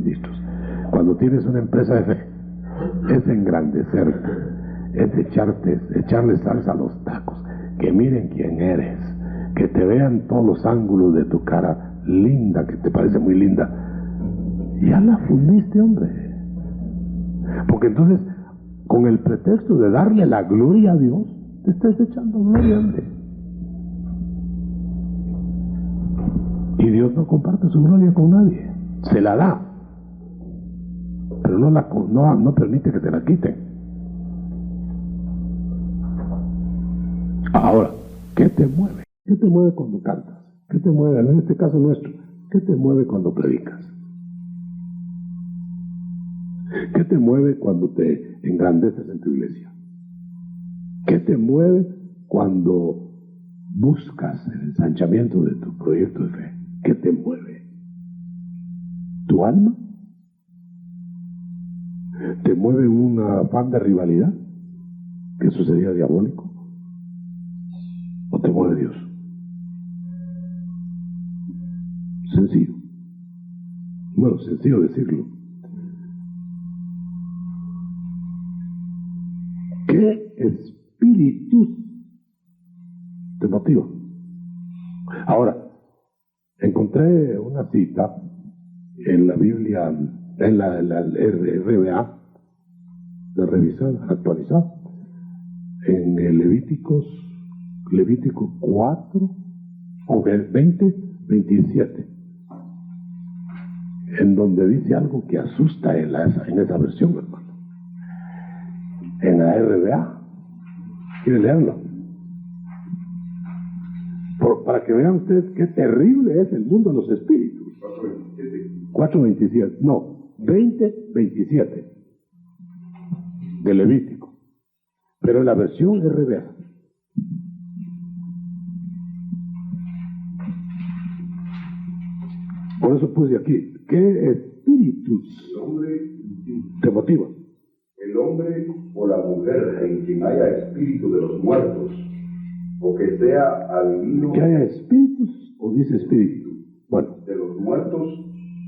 ministros. Cuando tienes una empresa de fe, es engrandecerte, es echarle salsa a los tacos, que miren quién eres, que te vean todos los ángulos de tu cara linda, que te parece muy linda. Ya la fundiste, hombre. Porque entonces, con el pretexto de darle la gloria a Dios, te estás echando gloria, hombre. Y Dios no comparte su gloria con nadie. Se la da, pero no permite que te la quiten. Ahora, ¿qué te mueve? ¿Qué te mueve cuando cantas? ¿Qué te mueve? En este caso nuestro, ¿qué te mueve cuando predicas? ¿Qué te mueve cuando te engrandeces en tu iglesia? ¿Qué te mueve cuando buscas el ensanchamiento de tu proyecto de fe? ¿Qué te mueve? ¿Tu alma? ¿Te mueve un afán de rivalidad? ¿Que eso sería diabólico? ¿O te mueve Dios? Sencillo. Bueno, sencillo decirlo. ¿Qué espíritus te motivan? Ahora, encontré una cita en la Biblia, en la RBA, de revisar, actualizar, en el Levítico 4, o 20, 27, en donde dice algo que asusta en esa versión, hermano. En la RBA. ¿Quiere leerlo? Para que vean ustedes qué terrible es el mundo de los espíritus. 4:27. No, 20:27 de Levítico. Pero en la versión RBA. Por eso puse aquí, ¿qué espíritus te motivan? El hombre o la mujer en quien haya espíritu de los muertos, o que sea adivino. ¿Que haya espíritus o dice espíritu? Bueno, de los muertos,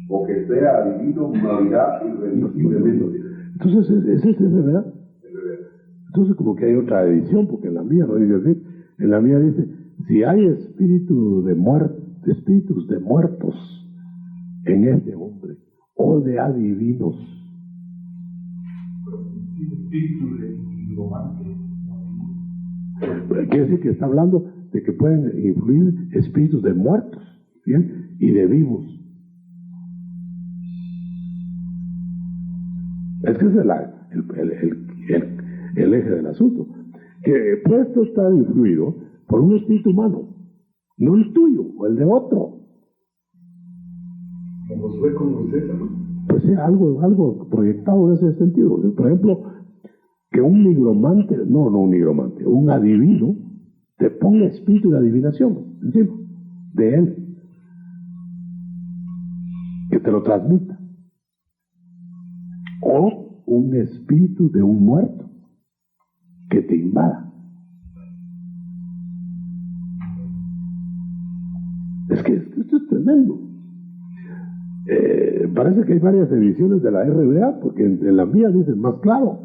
o que sea adivino, morirá irremisiblemente. Entonces, ¿es ese verdad? Entonces, como que hay otra edición, porque en la mía no dice así. En la mía dice: si hay espíritus de muertos en este hombre, o de adivinos. Espíritu de nigromante. Quiere decir que está hablando de que pueden influir espíritus de muertos, ¿bien? Y de vivos. Es que ese es el eje del asunto. Que puesto estar influido por un espíritu humano, no el tuyo o el de otro. Como fue con Moisés, ¿no? Pues sí, algo proyectado en ese sentido. Por ejemplo, que un nigromante, un adivino, te ponga espíritu de adivinación encima de él, que te lo transmita. O un espíritu de un muerto que te invada. Es que esto es tremendo. Parece que hay varias ediciones de la RBA, porque en la mía dicen más claro.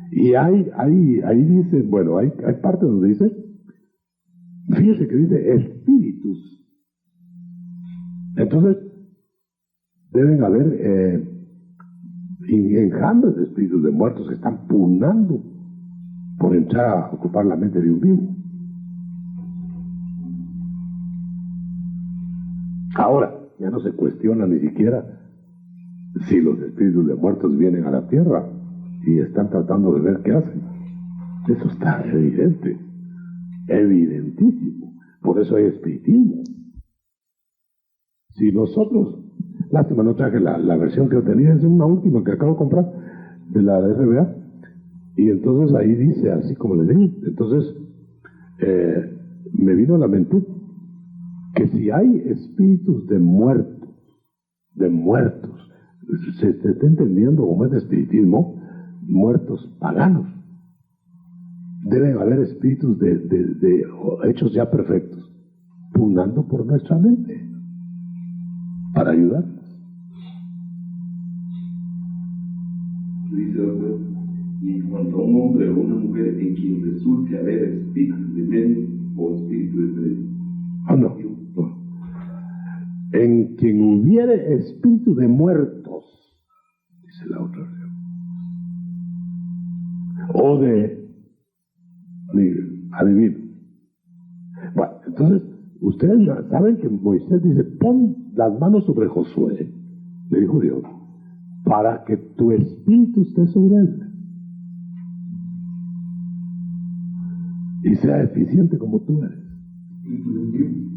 Y ahí dice, bueno, hay partes donde dice, fíjese que dice espíritus. Entonces, deben haber enjambres de espíritus de muertos que están pugnando por entrar a ocupar la mente de un vivo. Ahora, ya no se cuestiona ni siquiera si los espíritus de muertos vienen a la tierra y están tratando de ver qué hacen. Eso está evidente, evidentísimo. Por eso hay espiritismo. Si nosotros, lástima no traje la versión que yo tenía, es una última que acabo de comprar de la RBA, y entonces ahí dice así como les digo. Entonces me vino a la mente que si hay espíritus de muertos, se está entendiendo como es de espiritismo, muertos paganos, deben haber espíritus de hechos ya perfectos, pugnando por nuestra mente, para ayudarnos. Dice otro, y en cuanto a un hombre o una mujer en quien resulte haber espíritu de medio o espíritu de medio. No. En quien hubiere espíritu de muertos, dice la otra versión, o de adivino. Bueno, entonces, ustedes saben que Moisés dice, pon las manos sobre Josué, le dijo Dios, para que tu espíritu esté sobre él y sea eficiente como tú eres.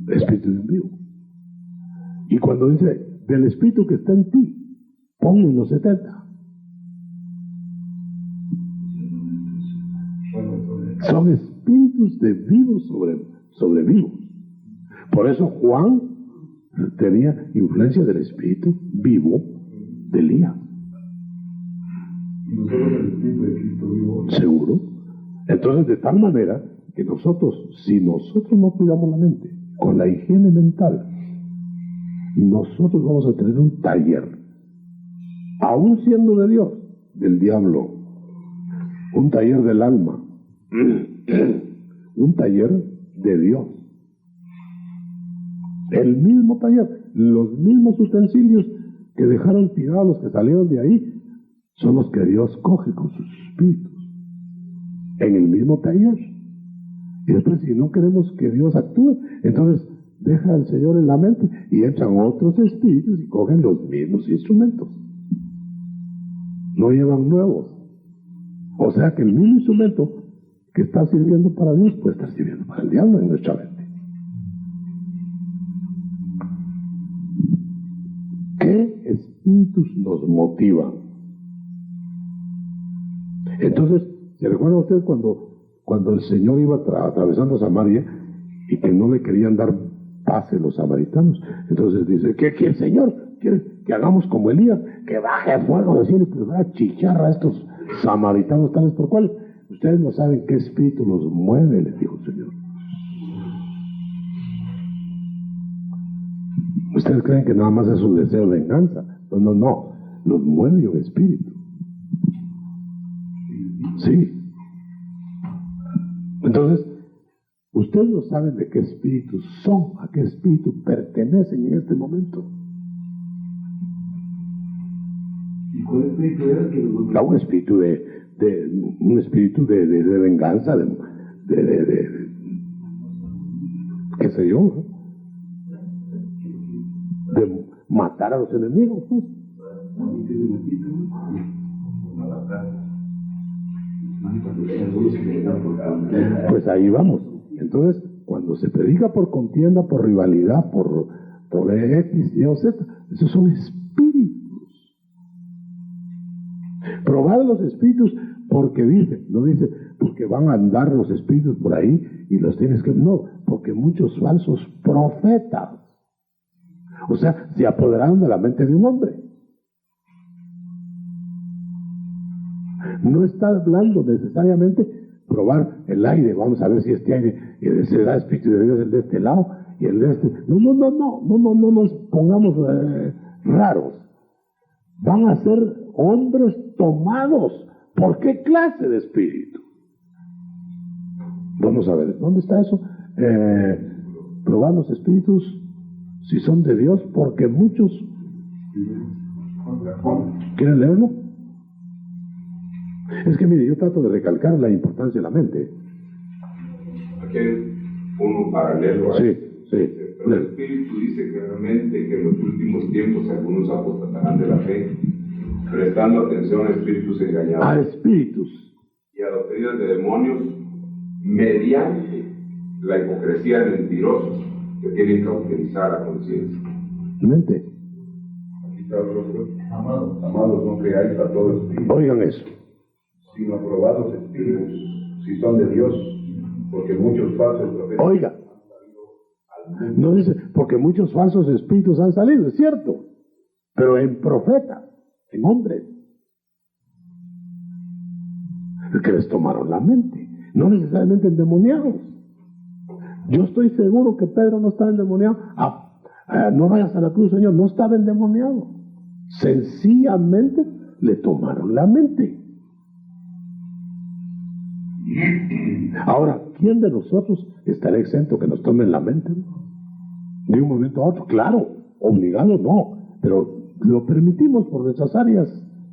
Espíritu de envío. Y cuando dice, del espíritu que está en ti, ponlo en los 70. Son espíritus de vivos sobre vivos. Por eso Juan tenía influencia del espíritu vivo de Elías. Y nosotros el espíritu de Cristo vivo. Seguro. Entonces, de tal manera que nosotros, si nosotros no cuidamos la mente con la higiene mental, nosotros vamos a tener un taller, aún siendo de Dios, del diablo, un taller del alma, un taller de Dios, el mismo taller, los mismos utensilios que dejaron tirados los que salieron de ahí, son los que Dios coge con sus espíritus, en el mismo taller. Y después, si no queremos que Dios actúe, entonces deja al Señor en la mente y entran otros espíritus y cogen los mismos instrumentos. No llevan nuevos. O sea que el mismo instrumento que está sirviendo para Dios puede estar sirviendo para el diablo en nuestra mente. ¿Qué espíritus nos motivan? Entonces, ¿se recuerdan ustedes cuando el Señor iba atravesando Samaria y que no le querían dar paz a los samaritanos? Entonces dice, que el Señor quiere que hagamos como Elías, que baje fuego del cielo y que va a chicharra a estos samaritanos tales por cuales. Ustedes no saben qué espíritu los mueve, les dijo el Señor. Ustedes creen que nada más es su deseo de venganza. No, los mueve un espíritu. Sí. Entonces, ustedes no saben de qué espíritus son, a qué espíritu pertenecen en este momento. ¿Y cuál espíritu era el que los motivó? Un espíritu de venganza, qué sé yo, de matar a los enemigos. Pues ahí vamos. Entonces, cuando se predica por contienda, por rivalidad, por X, Y o Z, esos son espíritus. Probad los espíritus porque no dice porque van a andar los espíritus por ahí y los tienes que, no, porque muchos falsos profetas, o sea, se apoderaron de la mente de un hombre. No está hablando necesariamente probar el aire, vamos a ver si este aire será espíritu de Dios, el de este lado y el de este. No nos pongamos raros. Van a ser hombres tomados. ¿Por qué clase de espíritu? Vamos a ver, ¿dónde está eso? Probar los espíritus si son de Dios, porque muchos. ¿Quieren leerlo? Es que mire, yo trato de recalcar la importancia de la mente. Aquí hay uno paralelo. Sí. Pero el Espíritu dice claramente que en los últimos tiempos algunos apostatarán de la fe, prestando atención a espíritus engañados. A espíritus. Y a doctrinas de demonios, mediante la hipocresía de mentirosos que tienen que utilizar la conciencia. Mente. Aquí está el otro. Amados, no creáis a todo espíritu, Oigan eso. sino aprobados espíritus, si son de Dios, porque muchos falsos profetas. Oiga. No dice, porque muchos falsos espíritus han salido, es cierto, pero en profetas, en hombres, que les tomaron la mente, no necesariamente endemoniados. Yo estoy seguro que Pedro no estaba endemoniado. No vayas a la cruz, Señor, no estaba endemoniado. Sencillamente le tomaron la mente. Ahora, ¿quién de nosotros estará exento que nos tomen la mente? De un momento a otro, claro, obligado no, pero lo permitimos por nuestras áreas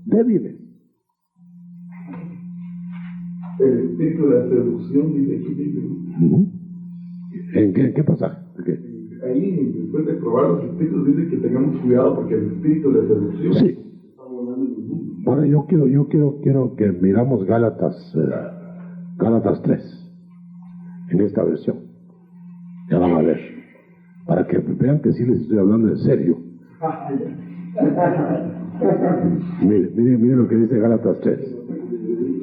débiles. El espíritu de la seducción dice aquí. ¿En qué pasaje? Ahí, después de probar los espíritus, dice que tengamos cuidado porque el espíritu de seducción. Sí. Ahora yo quiero que miramos Gálatas 3 en esta versión. Ya van a ver, para que vean que sí les estoy hablando en serio. Mire lo que dice Gálatas 3.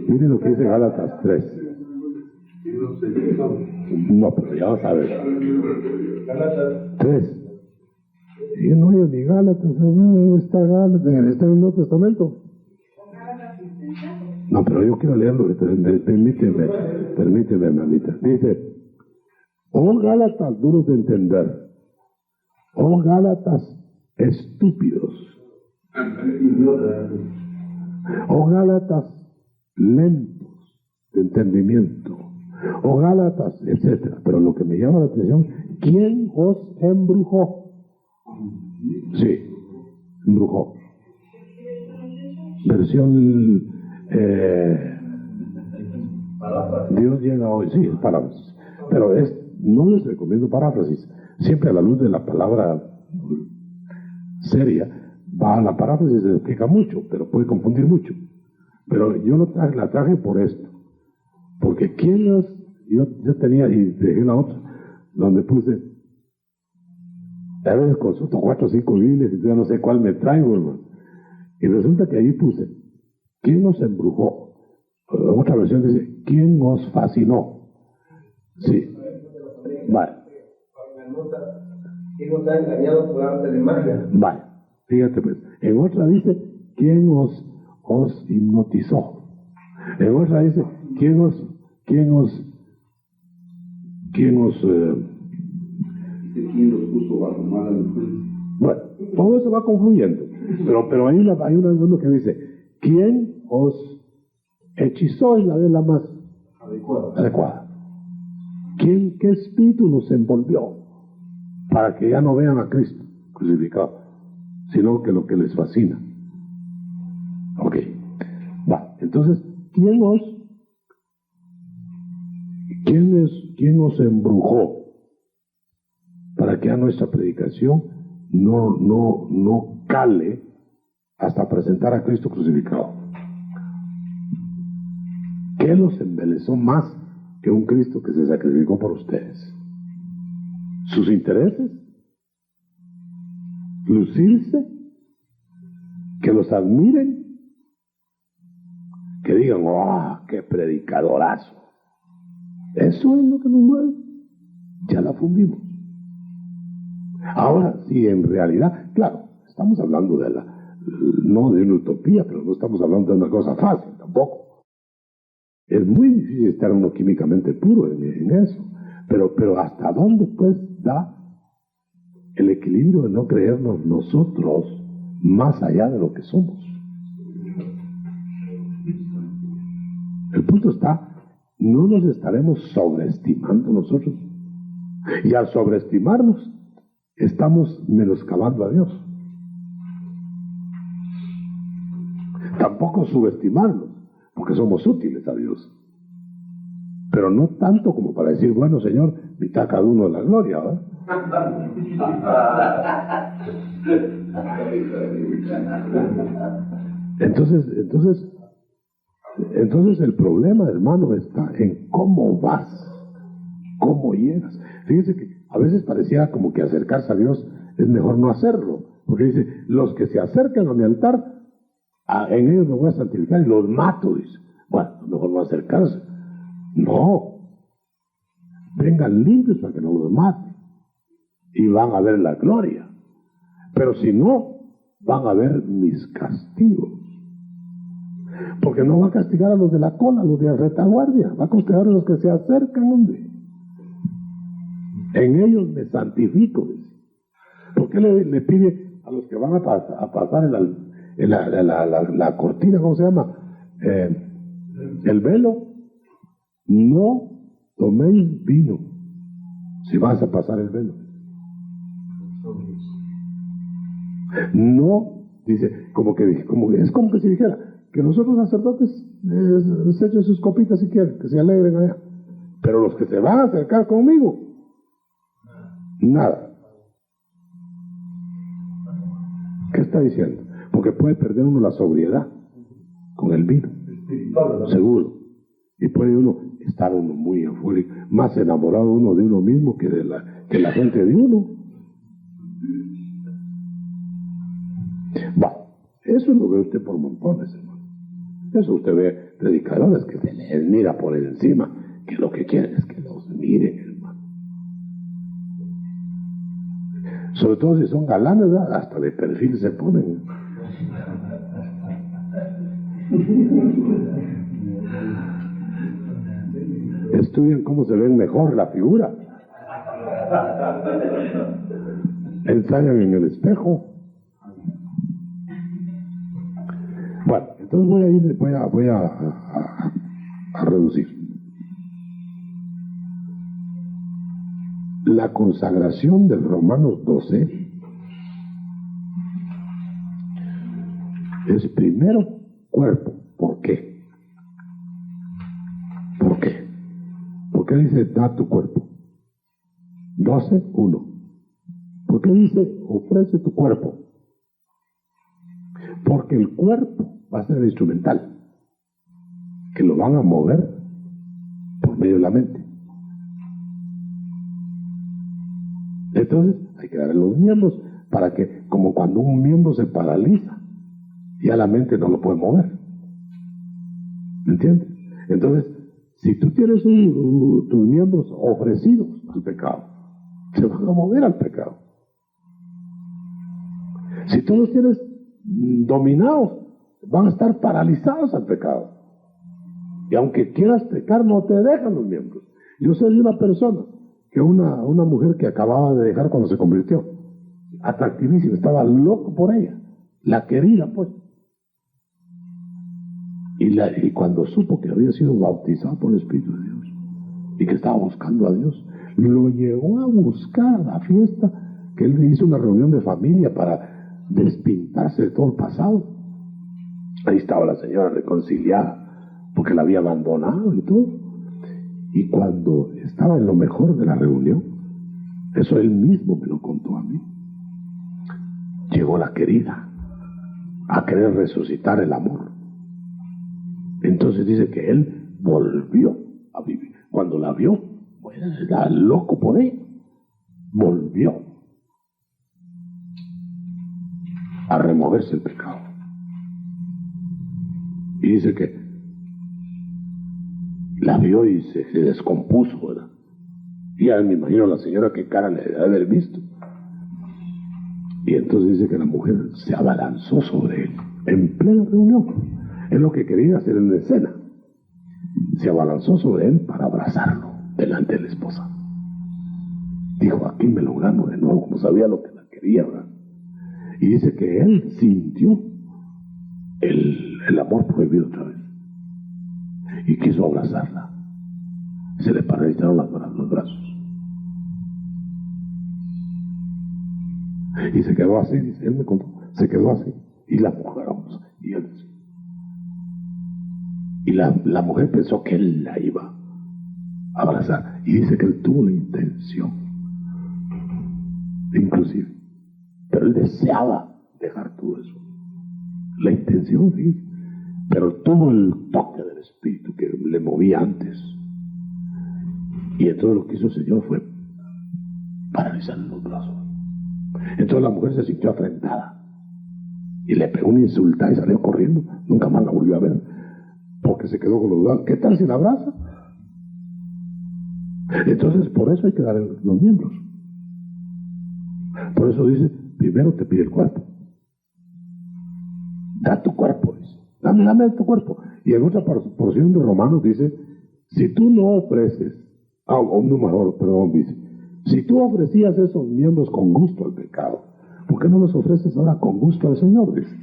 Miren lo que dice Gálatas 3. No, pero ya vas a ver. 3. Y no hay ni Gálatas, no está Gálatas, está en el Nuevo Testamento. No, pero yo quiero leerlo, permíteme, hermanita. Dice, oh Gálatas duros de entender, oh Gálatas estúpidos, oh Gálatas lentos de entendimiento, oh Gálatas, etcétera. Pero lo que me llama la atención, ¿quién os embrujó? Sí, embrujó. Versión Dios llega hoy, sí, es paráfrasis, pero no les recomiendo paráfrasis. Siempre a la luz de la palabra seria, la paráfrasis se explica mucho, pero puede confundir mucho. Pero yo la traje por esto, porque yo tenía, y dejé la otra, donde puse, a veces consulto 4 o 5 Biblias y ya no sé cuál me traigo, hermano. Y resulta que ahí puse, ¿quién nos embrujó? Otra versión dice, ¿quién nos fascinó? Sí. Vale. ¿Quién nos ha engañado por arte de magia? Vale. Fíjate pues. En otra dice, ¿quién os hipnotizó? En otra dice, ¿quién os ¿Quién los puso bajo mala influencia? Bueno, todo eso va confluyendo. Pero hay uno que dice, ¿quién os hechizó? Es la más adecuada. ¿Qué espíritu nos envolvió para que ya no vean a Cristo crucificado, sino que lo que les fascina? Ok, va. Entonces, ¿quién nos embrujó para que a nuestra predicación no cale hasta presentar a Cristo crucificado? ¿Qué los embelezó más que un Cristo que se sacrificó por ustedes? ¿Sus intereses? ¿Lucirse? ¿Que los admiren? ¿Que digan, ¡oh, qué predicadorazo! Eso es lo que nos mueve. Ya la fundimos. Ahora, si en realidad, claro, estamos hablando no de una utopía, pero no estamos hablando de una cosa fácil tampoco. Es muy difícil estar uno químicamente puro en eso. Pero ¿hasta dónde pues da el equilibrio de no creernos nosotros más allá de lo que somos? El punto está, no nos estaremos sobreestimando nosotros. Y al sobreestimarnos, estamos menoscabando a Dios. Tampoco subestimarnos, porque somos útiles a Dios. Pero no tanto como para decir, bueno, Señor, mitad cada uno de la gloria, ¿verdad? Entonces el problema, hermano, está en cómo vas, cómo llegas. Fíjense que a veces parecía como que acercarse a Dios es mejor no hacerlo, porque dice, los que se acercan a mi altar, en ellos me voy a santificar y los mato, dice. Bueno, mejor no acercarse. No, vengan limpios para que no los maten y van a ver la gloria. Pero si no, van a ver mis castigos, porque no va a castigar a los de la cola, a los de la retaguardia, va a castigar a los que se acercan, hombre. En ellos me santifico, dice. ¿Por qué le pide a los que van a pasar la cortina, ¿cómo se llama? El velo. No toméis vino si vas a pasar el velo. No, dice, es como que si dijera que nosotros sacerdotes se echen sus copitas si quieren, que se alegren allá. Pero los que se van a acercar conmigo, nada. ¿Qué está diciendo? Porque puede perder uno la sobriedad con el vino, seguro. Y puede uno estar uno muy eufórico, más enamorado uno de uno mismo que de la gente de uno. Bueno, eso es lo que ve usted por montones, hermano. Eso usted ve predicadores que se les mira por encima, que lo que quieren es que los miren, hermano. Sobre todo si son galanes, ¿verdad? Hasta de perfil se ponen. Estudian cómo se ven mejor la figura. Ensayan en el espejo. Bueno, entonces voy a reducir. La consagración del Romanos 12 es primero cuerpo. ¿Por qué? ¿Por qué? ¿Por qué dice da tu cuerpo? 12:1. ¿Por qué dice ofrece tu cuerpo? Porque el cuerpo va a ser el instrumental, que lo van a mover por medio de la mente. Entonces hay que darle los miembros para que, como cuando un miembro se paraliza, ya la mente no lo puede mover. ¿Me entiendes? Entonces, si tú tienes tus miembros ofrecidos al pecado, se van a mover al pecado. Si tú los tienes dominados, van a estar paralizados al pecado. Y aunque quieras pecar, no te dejan los miembros. Yo sé de una persona, que una mujer que acababa de dejar cuando se convirtió, atractivísima, estaba loco por ella, la querida pues. Y cuando supo que había sido bautizado por el Espíritu de Dios y que estaba buscando a Dios, lo llevó a buscar a la fiesta, que él hizo una reunión de familia para despintarse de todo el pasado. Ahí estaba la señora reconciliada porque la había abandonado y todo. Y cuando estaba en lo mejor de la reunión, eso él mismo me lo contó a mí, llegó la querida a querer resucitar el amor. Entonces dice que él volvió a vivir. Cuando la vio, pues era loco por ella. Volvió a removerse el pecado. Y dice que la vio y se descompuso, ¿verdad? Y ya me imagino a la señora qué cara le debe haber visto. Y entonces dice que la mujer se abalanzó sobre él en plena reunión. Es lo que quería hacer en la escena. Se abalanzó sobre él para abrazarlo delante de la esposa. Dijo, aquí me lo gano de nuevo, como sabía lo que la quería, ¿verdad? Y dice que él sintió el amor prohibido otra vez. Y quiso abrazarla. Se le paralizaron los brazos. Y se quedó así, dice, él me contó, se quedó así. Y la mujer, y él, y la mujer pensó que él la iba a abrazar. Y dice que él tuvo la intención, inclusive. Pero él deseaba dejar todo eso. La intención, sí. Pero tuvo el toque del Espíritu que le movía antes. Y entonces lo que hizo el Señor fue paralizarle los brazos. Entonces la mujer se sintió afrentada. Y le pegó una insultada y salió corriendo. Nunca más la volvió a ver. Porque se quedó con los brazos. ¿Qué tal si la abraza? Entonces por eso hay que dar los miembros. Por eso dice, primero te pide el cuerpo. Da tu cuerpo, dice. Dame tu cuerpo. Y en otra porción de Romanos dice, si tú no ofreces, dice, si tú ofrecías esos miembros con gusto al pecado, ¿por qué no los ofreces ahora con gusto al Señor? Dice.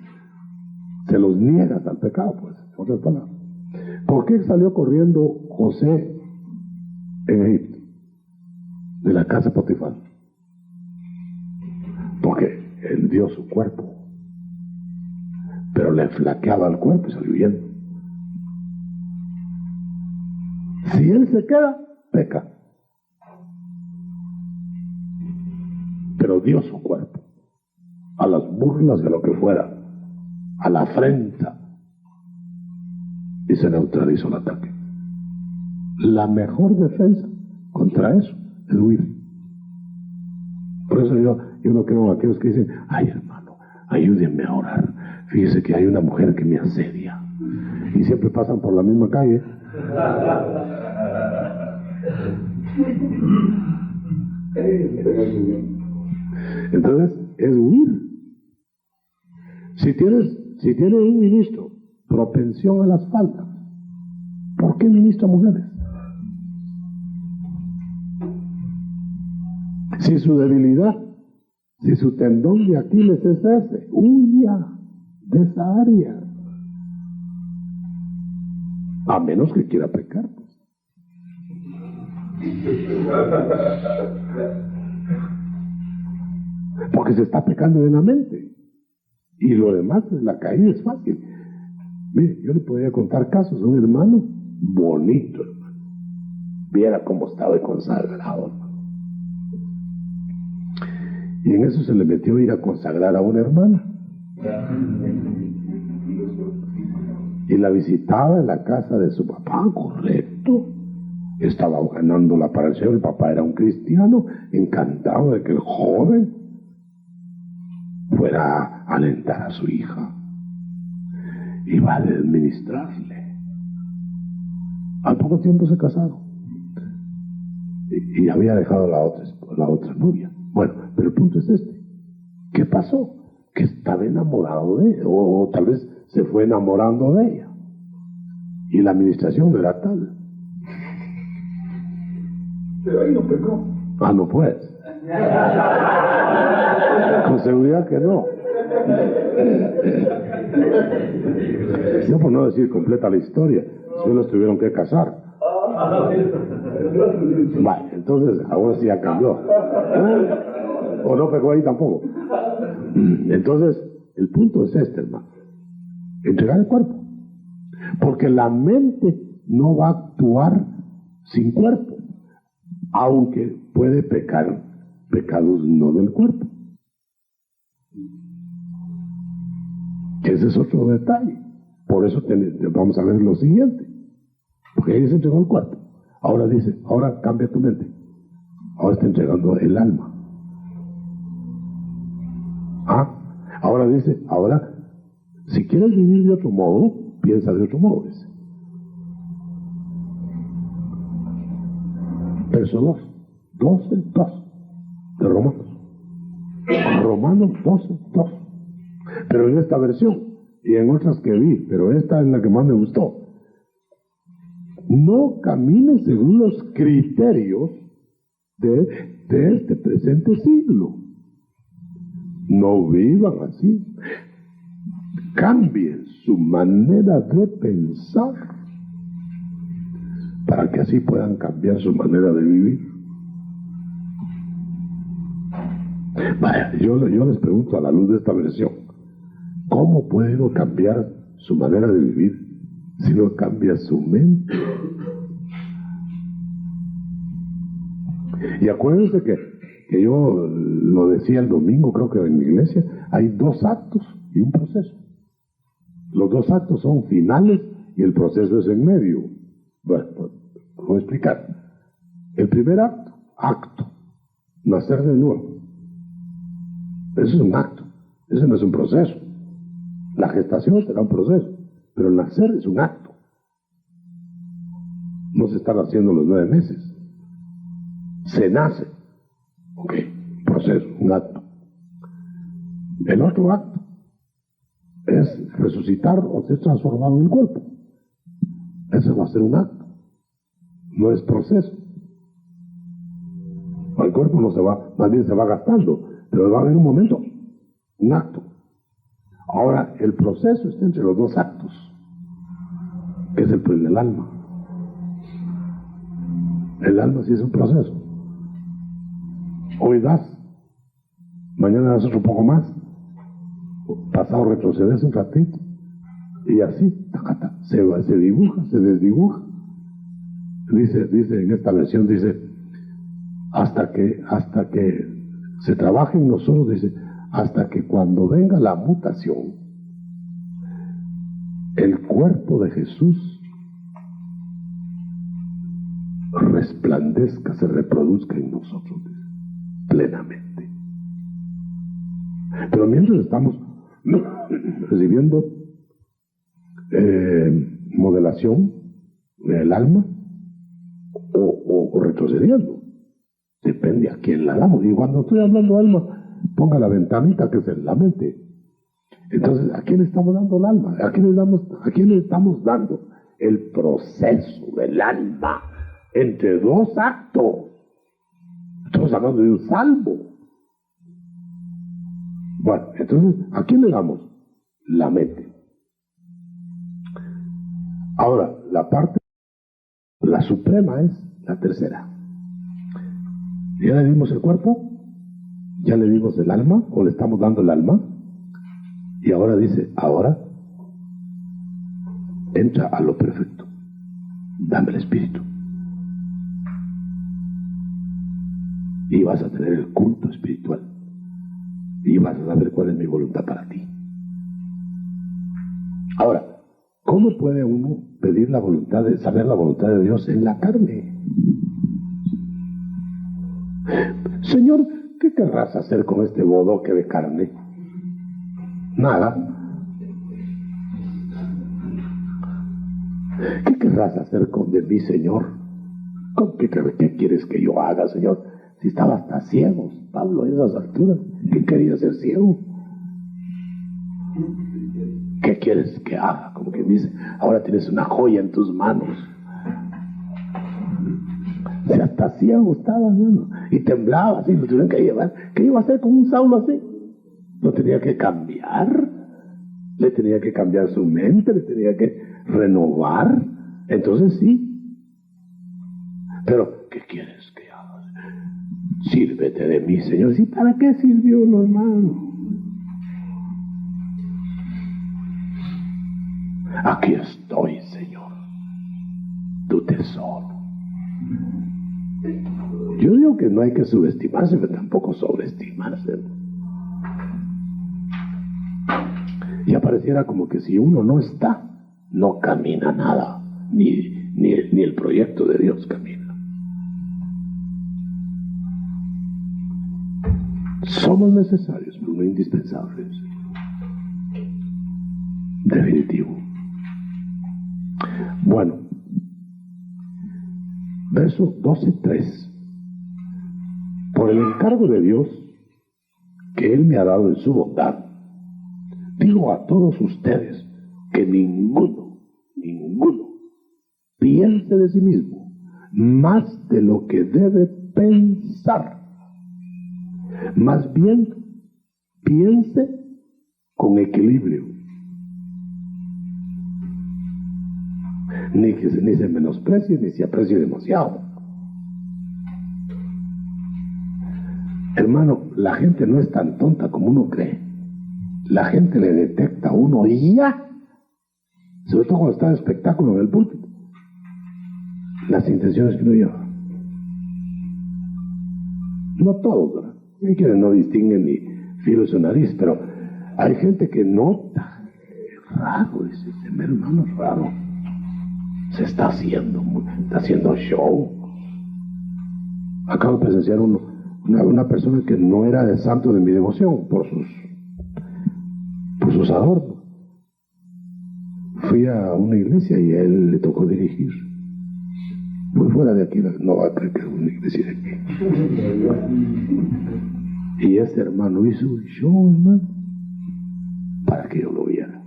Se los niegas al pecado, pues, en otras palabras. ¿Por qué salió corriendo José en Egipto? De la casa de Potifar. Porque él dio su cuerpo, pero le flaqueaba el cuerpo y salió huyendo. Si él se queda, peca. Pero dio su cuerpo a las burlas de lo que fuera, a la afrenta, y se neutralizó el ataque. La mejor defensa contra eso es huir. Por eso yo no creo en aquellos que dicen: ay, hermano, ayúdenme a orar, fíjese que hay una mujer que me asedia, y siempre pasan por la misma calle. Entonces es huir. Si tienes un ministro propensión a las faltas, ¿por qué ministra mujeres? Si su debilidad, si su tendón de Aquiles es ese, huya de esa área. A menos que quiera pecar, pues. Porque se está pecando en la mente. Y lo demás, la caída es fácil. Mire, yo le podría contar casos de un hermano bonito, hermano. Viera cómo estaba de consagrado, hermano. Y en eso se le metió a ir a consagrar a una hermana. Y la visitaba en la casa de su papá, correcto. Estaba ganándola para el Señor. El papá era un cristiano, encantado de que el joven fuera a alentar a su hija. Iba a administrarle. Al poco tiempo se casaron. Y había dejado la otra novia. Bueno, pero el punto es este. ¿Qué pasó? Que estaba enamorado de ella, o tal vez se fue enamorando de ella. Y la administración no era tal. Pero ahí no pecó. Ah, no pues. Con seguridad que no. No, por no decir completa la historia. Si los tuvieron que casar. Vale, entonces ahora sí ya cambió. O no pegó ahí tampoco. Entonces, el punto es este, hermano: entregar el cuerpo. Porque la mente no va a actuar sin cuerpo, aunque puede pecar pecados no del cuerpo. Ese es otro detalle. Por eso vamos a ver lo siguiente. Porque ahí se entregó el cuerpo. Ahora dice, ahora cambia tu mente. Ahora está entregando el alma. Ahora dice, ahora, si quieres vivir de otro modo, piensa de otro modo. Dice. Verso 12:2 de Romanos. Romanos 12:2. Pero en esta versión, y en otras que vi, pero esta es la que más me gustó. No camines según los criterios de este presente siglo. No vivan así. Cambien su manera de pensar para que así puedan cambiar su manera de vivir. Vaya, yo les pregunto a la luz de esta versión, ¿cómo puede uno cambiar su manera de vivir si no cambia su mente? Y acuérdense que yo lo decía el domingo, creo que en la iglesia, hay 2 actos y un proceso. Los 2 actos son finales y el proceso es en medio. Bueno, voy a explicar. El primer acto, nacer de nuevo. Eso es un acto, eso no es un proceso. La gestación será un proceso, pero el nacer es un acto. No se está haciendo los 9 meses. Se nace. Ok, proceso, un acto. El otro acto es resucitar o ser transformado en el cuerpo. Eso va a ser un acto. No es proceso. El cuerpo no se va, más bien se va gastando, pero va a haber un momento, un acto. Ahora, el proceso está entre los dos actos, que es el del alma. El alma sí es un proceso. Hoy das, mañana das otro poco más, pasado retrocedes un ratito, y así, se dibuja, se desdibuja. Dice en esta versión, dice, hasta que se trabaje en nosotros, dice, hasta que cuando venga la mutación, el cuerpo de Jesús resplandezca, se reproduzca en nosotros plenamente. Pero mientras estamos recibiendo modelación del alma o retrocediendo, depende a quién la damos. Y cuando estoy hablando de alma, ponga la ventanita que es en la mente. Entonces, ¿a quién le estamos dando el alma? ¿A quién le estamos dando el proceso del alma entre dos actos? Estamos hablando de un salvo. Bueno, entonces, ¿a quién le damos? La mente. Ahora, la suprema es la tercera. Ya le dimos el cuerpo, ya le dimos el alma, o le estamos dando el alma, y ahora dice, ahora entra a lo perfecto, dame el espíritu, y vas a tener el culto espiritual, y vas a saber cuál es mi voluntad para ti. Ahora, ¿cómo puede uno pedir saber la voluntad de Dios en la carne? Señor, ¿qué querrás hacer con este bodoque de carne? Nada. ¿Qué querrás hacer de mí, Señor? ¿Qué quieres que yo haga, Señor? Si estaba hasta ciego, Pablo, a esas alturas, ¿qué quería ser ciego? ¿Qué quieres que haga? Como que dice, ahora tienes una joya en tus manos. Si hasta ciego estaba, hermano, y temblaba así, lo tuvieron que llevar. ¿Qué iba a hacer con un Saulo así? Lo tenía que cambiar, le tenía que cambiar su mente, le tenía que renovar. Entonces sí. Pero, ¿qué quieres que haga? Sírvete de mí, Señor. ¿Y para qué sirvió uno, hermano? Aquí estoy, Señor, tu tesoro. Yo digo que no hay que subestimarse, pero tampoco sobreestimarse. Y apareciera como que si uno no está, no camina nada, ni el proyecto de Dios camina. Somos necesarios, pero no indispensables. Definitivo. Bueno, verso 12:3. Por el encargo de Dios que Él me ha dado en su bondad, digo a todos ustedes que ninguno piense de sí mismo más de lo que debe pensar. Más bien, piense con equilibrio. Ni se menosprecie ni se aprecie demasiado. Hermano, la gente no es tan tonta como uno cree. La gente le detecta a uno y ya, sobre todo cuando está en espectáculo en el púlpito, las intenciones que uno lleva. No todos, ¿verdad? Hay quienes no distinguen ni filo de su nariz, pero hay gente que nota. Raro, dice, mi hermano es raro. Se está haciendo show. Acabo de presenciar una persona que no era de santo de mi devoción por sus adornos. Fui a una iglesia y a él le tocó dirigir. Muy fuera de aquí, no va a creer que es una iglesia de aquí. Y este hermano hizo un show, hermano, para que yo lo viera.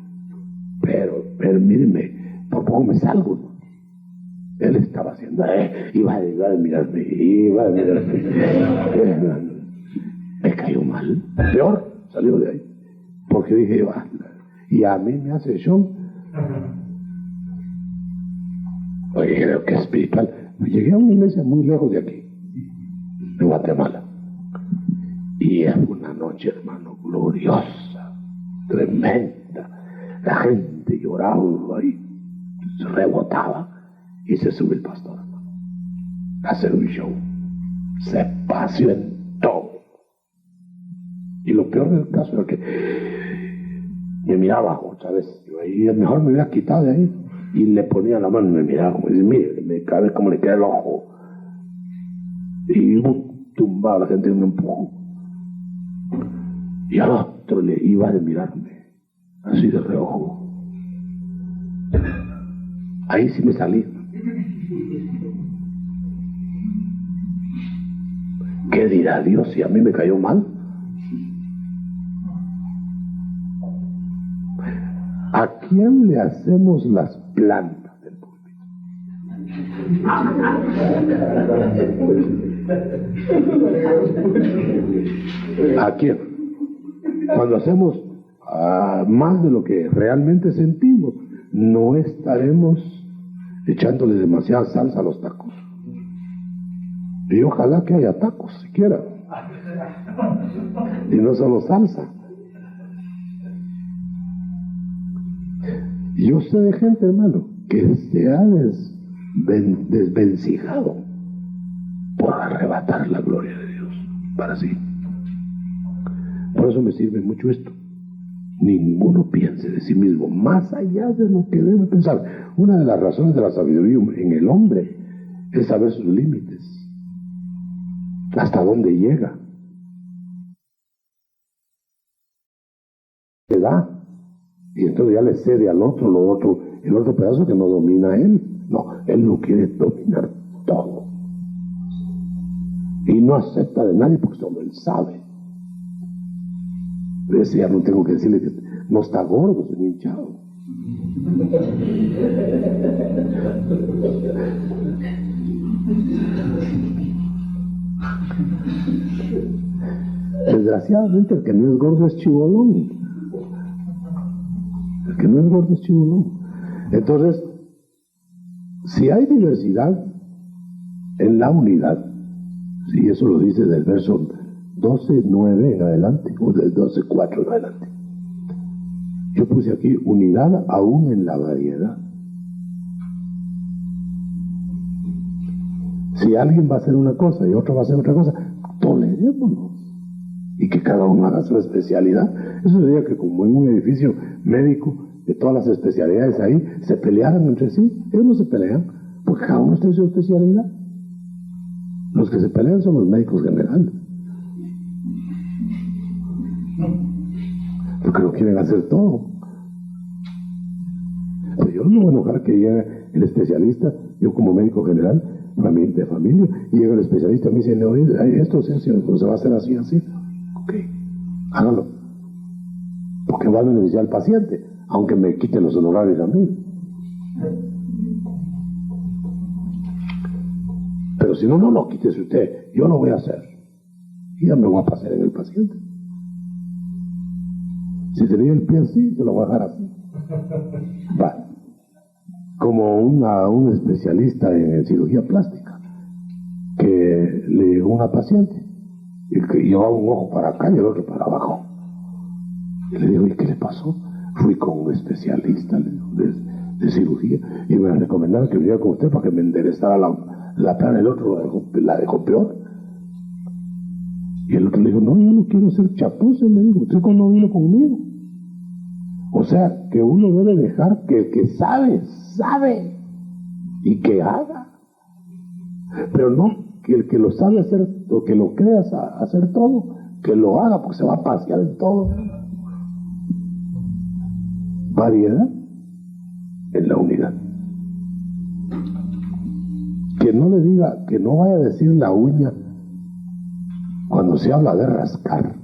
Pero mírenme, por poco me salgo, ¿no? Él estaba haciendo, iba a mirarme, me cayó mal, peor, salió de ahí, porque dije yo, y a mí me hace show. Oye, creo que espiritual. Llegué a una iglesia muy lejos de aquí, de Guatemala, y es una noche, hermano, gloriosa, tremenda. La gente lloraba y se rebotaba, y se sube el pastor, hermano, a hacer un show. Se paseó en todo. Y lo peor del caso era que me miraba otra vez. Yo ahí mejor me hubiera quitado de ahí. Y le ponía la mano y me miraba como dice, mire, cada vez como le queda el ojo. Y tumbaba a la gente de un empujón. Y al otro le iba de mirarme, así de reojo. Ahí sí me salí. ¿Qué dirá Dios si a mí me cayó mal? ¿A quién le hacemos las plantas del púlpito? ¿A quién? Cuando hacemos más de lo que realmente sentimos, no estaremos echándole demasiada salsa a los tacos. Y ojalá que haya tacos siquiera, y no solo salsa. Yo sé de gente, hermano, que se ha desvencijado por arrebatar la gloria de Dios para sí. Por eso me sirve mucho esto. Ninguno piense de sí mismo más allá de lo que debe pensar. Una de las razones de la sabiduría en el hombre es saber sus límites, hasta dónde llega, qué da. Y entonces ya le cede al otro, el otro pedazo que no domina a él. No, él no quiere dominar todo. Y no acepta de nadie porque solo él sabe. Ese ya no tengo que decirle que no está gordo, es un hinchado. Desgraciadamente el que no es gordo es chibolón. El que no es gordo es chibolón. Entonces, si hay diversidad en la unidad, si eso lo dice del verso 12:9 en adelante, o del 12:4 en adelante, yo puse aquí unidad aún en la variedad. Si alguien va a hacer una cosa y otro va a hacer otra cosa, tolerémonos y que cada uno haga su especialidad. Eso sería que como en un edificio médico de todas las especialidades ahí se pelearan entre sí. Ellos no se pelean porque cada uno está en su especialidad. Los que se pelean son los médicos generales, porque no quieren hacer todo. Pero yo no me voy a enojar que llegue el especialista, yo como médico general de familia, y llega el especialista y me dice, no, esto se va a hacer así, así. Ok, hágalo, porque va a beneficiar al paciente, aunque me quite los honorarios a mí. Pero si no, quítese usted, yo lo voy a hacer y ya me voy a pasar en el paciente. Si tenía el pie así, se lo voy a dejar así. Va. Como un especialista en cirugía plástica, que le llegó una paciente y que llevaba un ojo para acá y el otro para abajo. Y le dijo, ¿y qué le pasó? Fui con un especialista de cirugía y me recomendaron que viniera con usted para que me enderezara la cara. El otro la dejó peor. Y el otro le dijo, no, yo no quiero ser chapuzo. Le digo, usted no vino conmigo. O sea, que uno debe dejar que el que sabe y que haga, pero no que el que lo sabe hacer o que lo crea hacer todo, que lo haga porque se va a pasear en todo. Variedad en la unidad. Que no le diga, que no vaya a decir la uña cuando se habla de rascar,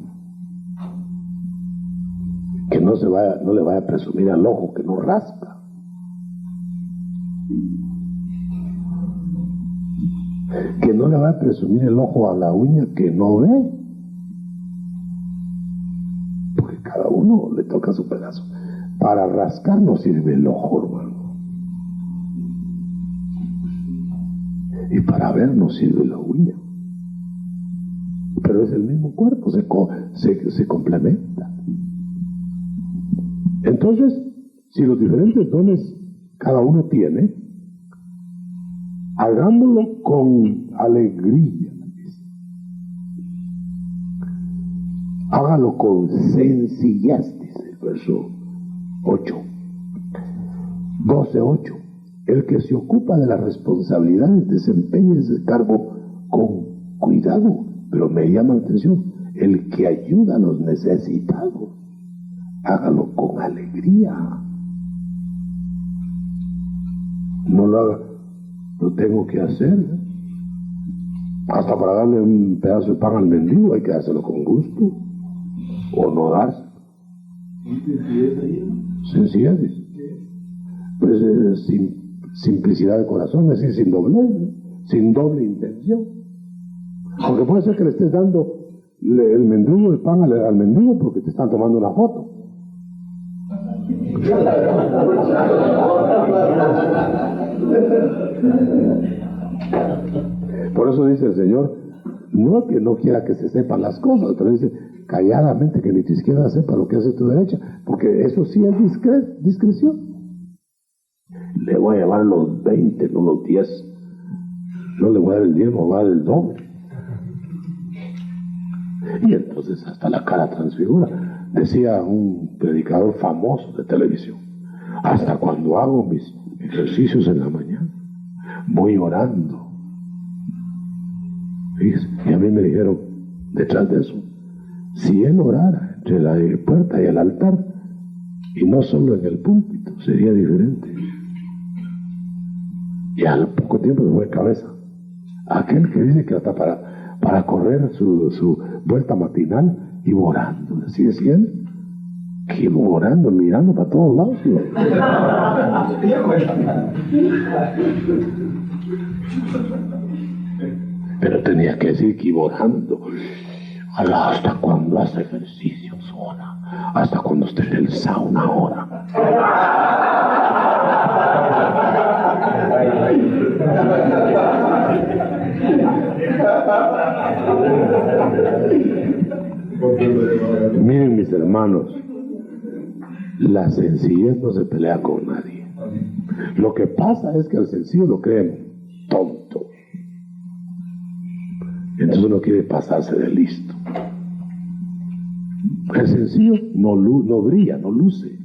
que no le vaya a presumir al ojo que no rasca. Que no le vaya a presumir el ojo a la uña que no ve, porque cada uno le toca su pedazo. Para rascar no sirve el ojo, hermano. Y para ver no sirve la uña. Pero es el mismo cuerpo, se complementa. Entonces, si los diferentes dones cada uno tiene, hagámoslo con alegría. Hágalo con sencillez, dice el verso 8. 12:8. El que se ocupa de las responsabilidades desempeña ese cargo con cuidado, pero me llama la atención, el que ayuda a los necesitados, hágalo con alegría. No lo haga, lo tengo que hacer. Hasta para darle un pedazo de pan al mendigo hay que dárselo con gusto, o no dárselo. Sencillez, pues simplicidad de corazón, es decir, sin doble intención. Porque puede ser que le estés dando el mendigo, el pan al mendigo porque te están tomando una foto. Por eso dice el Señor, no que no quiera que se sepan las cosas, pero dice calladamente, que ni tu izquierda sepa lo que hace tu derecha, porque eso sí es discreción. Le voy a llevar los 20, no los 10. No le voy a dar el 10, me voy a dar el doble. Y entonces hasta la cara transfigura. Decía un predicador famoso de televisión, hasta cuando hago mis ejercicios en la mañana, voy orando. Fíjese, y a mí me dijeron, detrás de eso, si él orara entre la puerta y el altar, y no solo en el púlpito, sería diferente. Y al poco tiempo se fue de cabeza. Aquel que dice que hasta para correr su vuelta matinal, iba orando, así decía él, que iba orando, mirando para todos lados. Pero tenía que decir que iba orando. Hasta cuando hace ejercicios, ora. Hasta cuando esté en el sauna, ora. Miren, mis hermanos, la sencillez no se pelea con nadie. Lo que pasa es que al sencillo lo creen tonto. Entonces uno quiere pasarse de listo. El sencillo no brilla, no luce.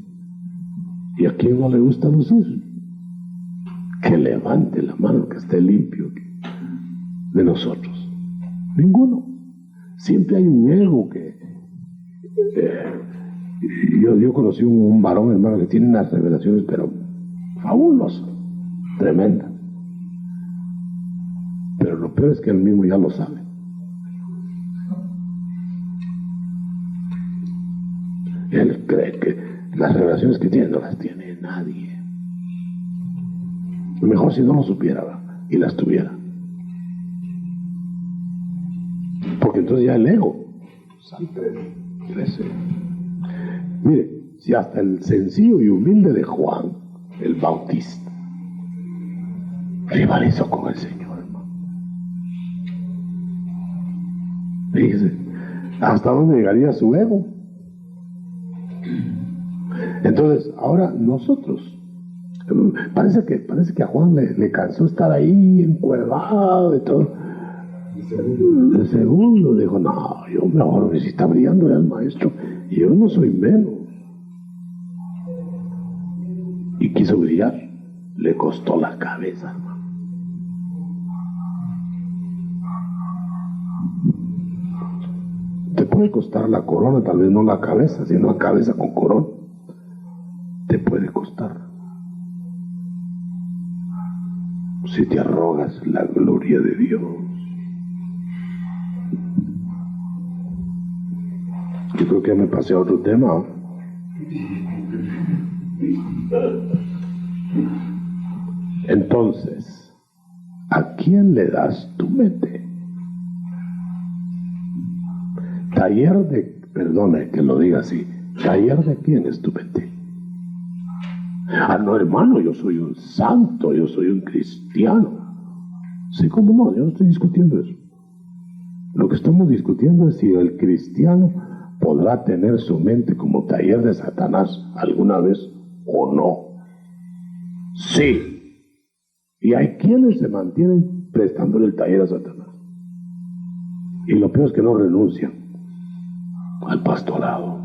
¿Y a quién no le gusta lucir? Que levante la mano, que esté limpio de nosotros. Ninguno. Siempre hay un ego que... yo conocí un varón, hermano, que tiene unas revelaciones, pero fabulosas, tremendas. Pero lo peor es que él mismo ya lo sabe. Él cree que las revelaciones que tiene no las tiene nadie. Mejor si no lo supiera y las tuviera. Porque entonces ya el ego crece. Mire, si hasta el sencillo y humilde de Juan el Bautista rivalizó con el Señor, hermano. Fíjese, ¿hasta dónde llegaría su ego? Entonces, ahora nosotros, parece que a Juan le cansó estar ahí encuevado y todo. El segundo dijo, no, yo mejor me si está brillando el maestro, y yo no soy menos. Y quiso brillar, le costó la cabeza, hermano. Te puede costar la corona, tal vez no la cabeza, sino la cabeza con corona. Te puede costar. Si te arrogas la gloria de Dios. Yo creo que me pasé a otro tema, ¿no? Entonces, ¿a quién le das tu mente? Perdone que lo diga así, ¿taller de quién es tu mente? Ah, no, hermano, yo soy un santo, yo soy un cristiano. Sí, cómo no, yo no estoy discutiendo eso. Lo que estamos discutiendo es si el cristiano podrá tener su mente como taller de Satanás alguna vez o no. Sí. Y hay quienes se mantienen prestándole el taller a Satanás. Y lo peor es que no renuncian al pastorado.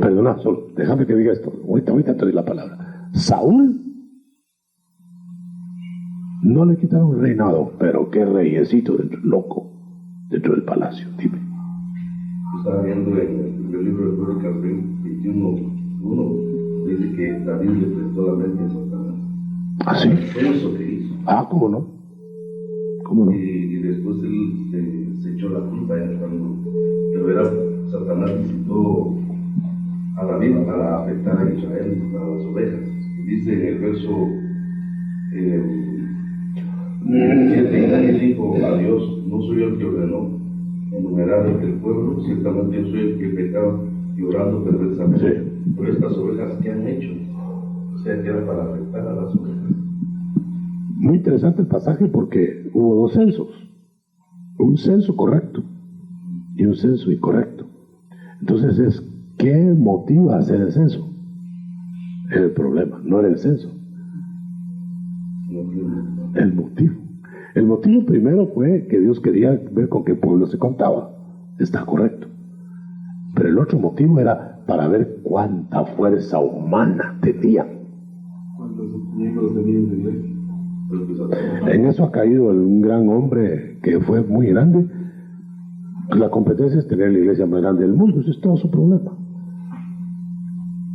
Perdona, solo, déjame que diga esto. Ahorita te doy la palabra. Saúl no le quitaron el reinado, pero qué reyesito loco dentro del palacio. Dime. Estaba viendo en el primer libro de Crónicas 21:1, dice que David le prestó la mente a Satanás. ¿Ah, sí? Eso que hizo. Ah, ¿cómo no? ¿Cómo no? Y después él se echó la culpa cuando Satanás visitó a David para afectar a Israel, a las ovejas. Y dice en el verso 7, y David dijo a Dios: no soy yo el que ordenó enumerar entre el pueblo, ciertamente yo soy el que pecaba y orando perversamente. Sí. Pero estas ovejas, ¿qué han hecho? O sea, que era para afectar a las ovejas. Muy interesante el pasaje porque hubo dos censos. Un censo correcto y un censo incorrecto. Entonces es, ¿qué motiva a hacer el censo? Es el problema, no era el censo. El motivo. El motivo primero fue que Dios quería ver con qué pueblo se contaba. Está correcto. Pero el otro motivo era para ver cuánta fuerza humana tenían. ¿Cuántos miembros tenían de iglesia? En eso ha caído un gran hombre que fue muy grande. La competencia es tener la iglesia más grande del mundo. Ese es todo su problema.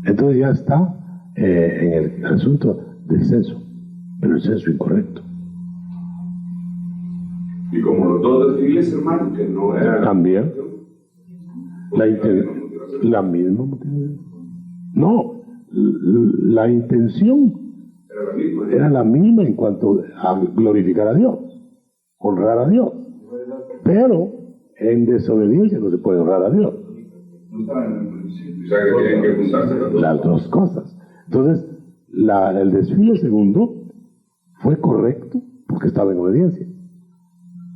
Entonces ya está en el asunto del censo, pero el censo incorrecto. Y como los dos desfiles, hermano, que no era También la misma motivación. No, la intención era la misma en cuanto a glorificar a Dios, honrar a Dios. Pero en desobediencia no se puede honrar a Dios. O sea, que tienen que juntarse Las dos cosas. Entonces, el desfile segundo fue correcto porque estaba en obediencia.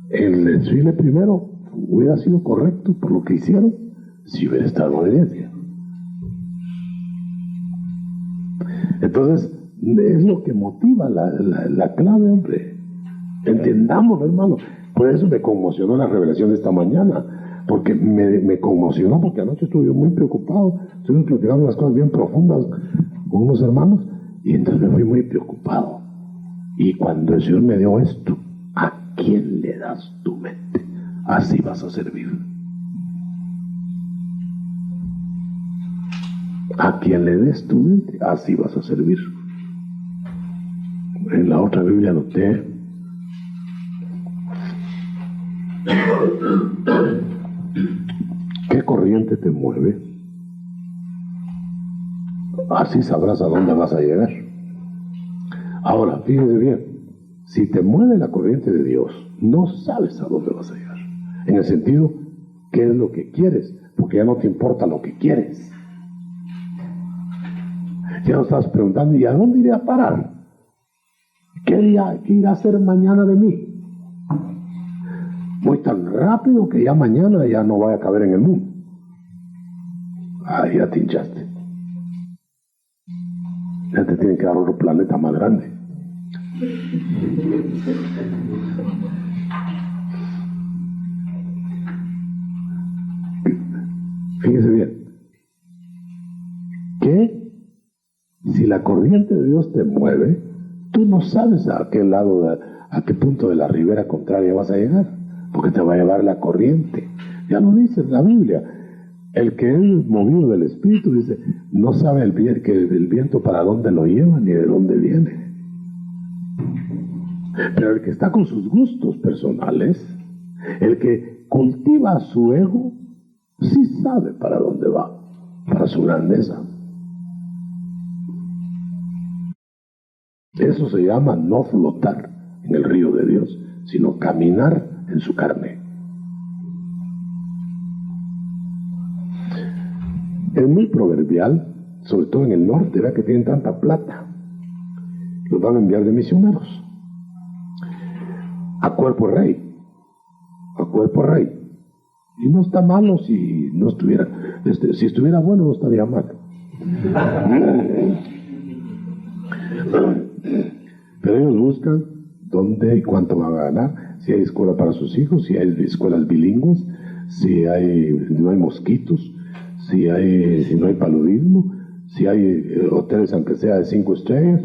El desfile primero hubiera sido correcto por lo que hicieron si hubiera estado en obediencia. Entonces, es lo que motiva la clave, hombre. Entendamos, hermano. Por eso me conmocionó la revelación de esta mañana, porque me conmocionó, porque anoche estuve muy preocupado. Estuvimos platicando unas cosas bien profundas con unos hermanos, y entonces me fui muy preocupado. Y cuando el Señor me dio esto, ¿a quién le das tu mente? Así vas a servir. A quien le des tu mente, así vas a servir. En la otra Biblia noté ¿qué corriente te mueve? Así sabrás a dónde vas a llegar. Ahora, fíjese bien, si te mueve la corriente de Dios, no sabes a dónde vas a llegar. En el sentido, ¿qué es lo que quieres? Porque ya no te importa lo que quieres. Ya no estás preguntando, ¿y a dónde iré a parar? ¿Qué irá a hacer mañana de mí? Voy tan rápido que ya mañana ya no voy a caber en el mundo. Ya te hinchaste. Ya te tienen que dar otro planeta más grande. Fíjese bien, que si la corriente de Dios te mueve, tú no sabes a qué lado, a qué punto de la ribera contraria vas a llegar, porque te va a llevar la corriente. Ya lo dice la Biblia. El que es movido del Espíritu, dice, no sabe el viento para dónde lo lleva ni de dónde viene. Pero el que está con sus gustos personales, el que cultiva su ego, sí sabe para dónde va, para su grandeza. Eso se llama no flotar en el río de Dios, sino caminar en su carne. Es muy proverbial, sobre todo en el norte, vea que tienen tanta plata. Los van a enviar de misioneros. A cuerpo rey. A cuerpo rey. Y no está malo si no estuviera, si estuviera bueno no estaría mal. Pero ellos buscan dónde y cuánto van a ganar, si hay escuela para sus hijos, si hay escuelas bilingües, si no hay mosquitos, si no hay paludismo, si hay hoteles aunque sea de 5 estrellas,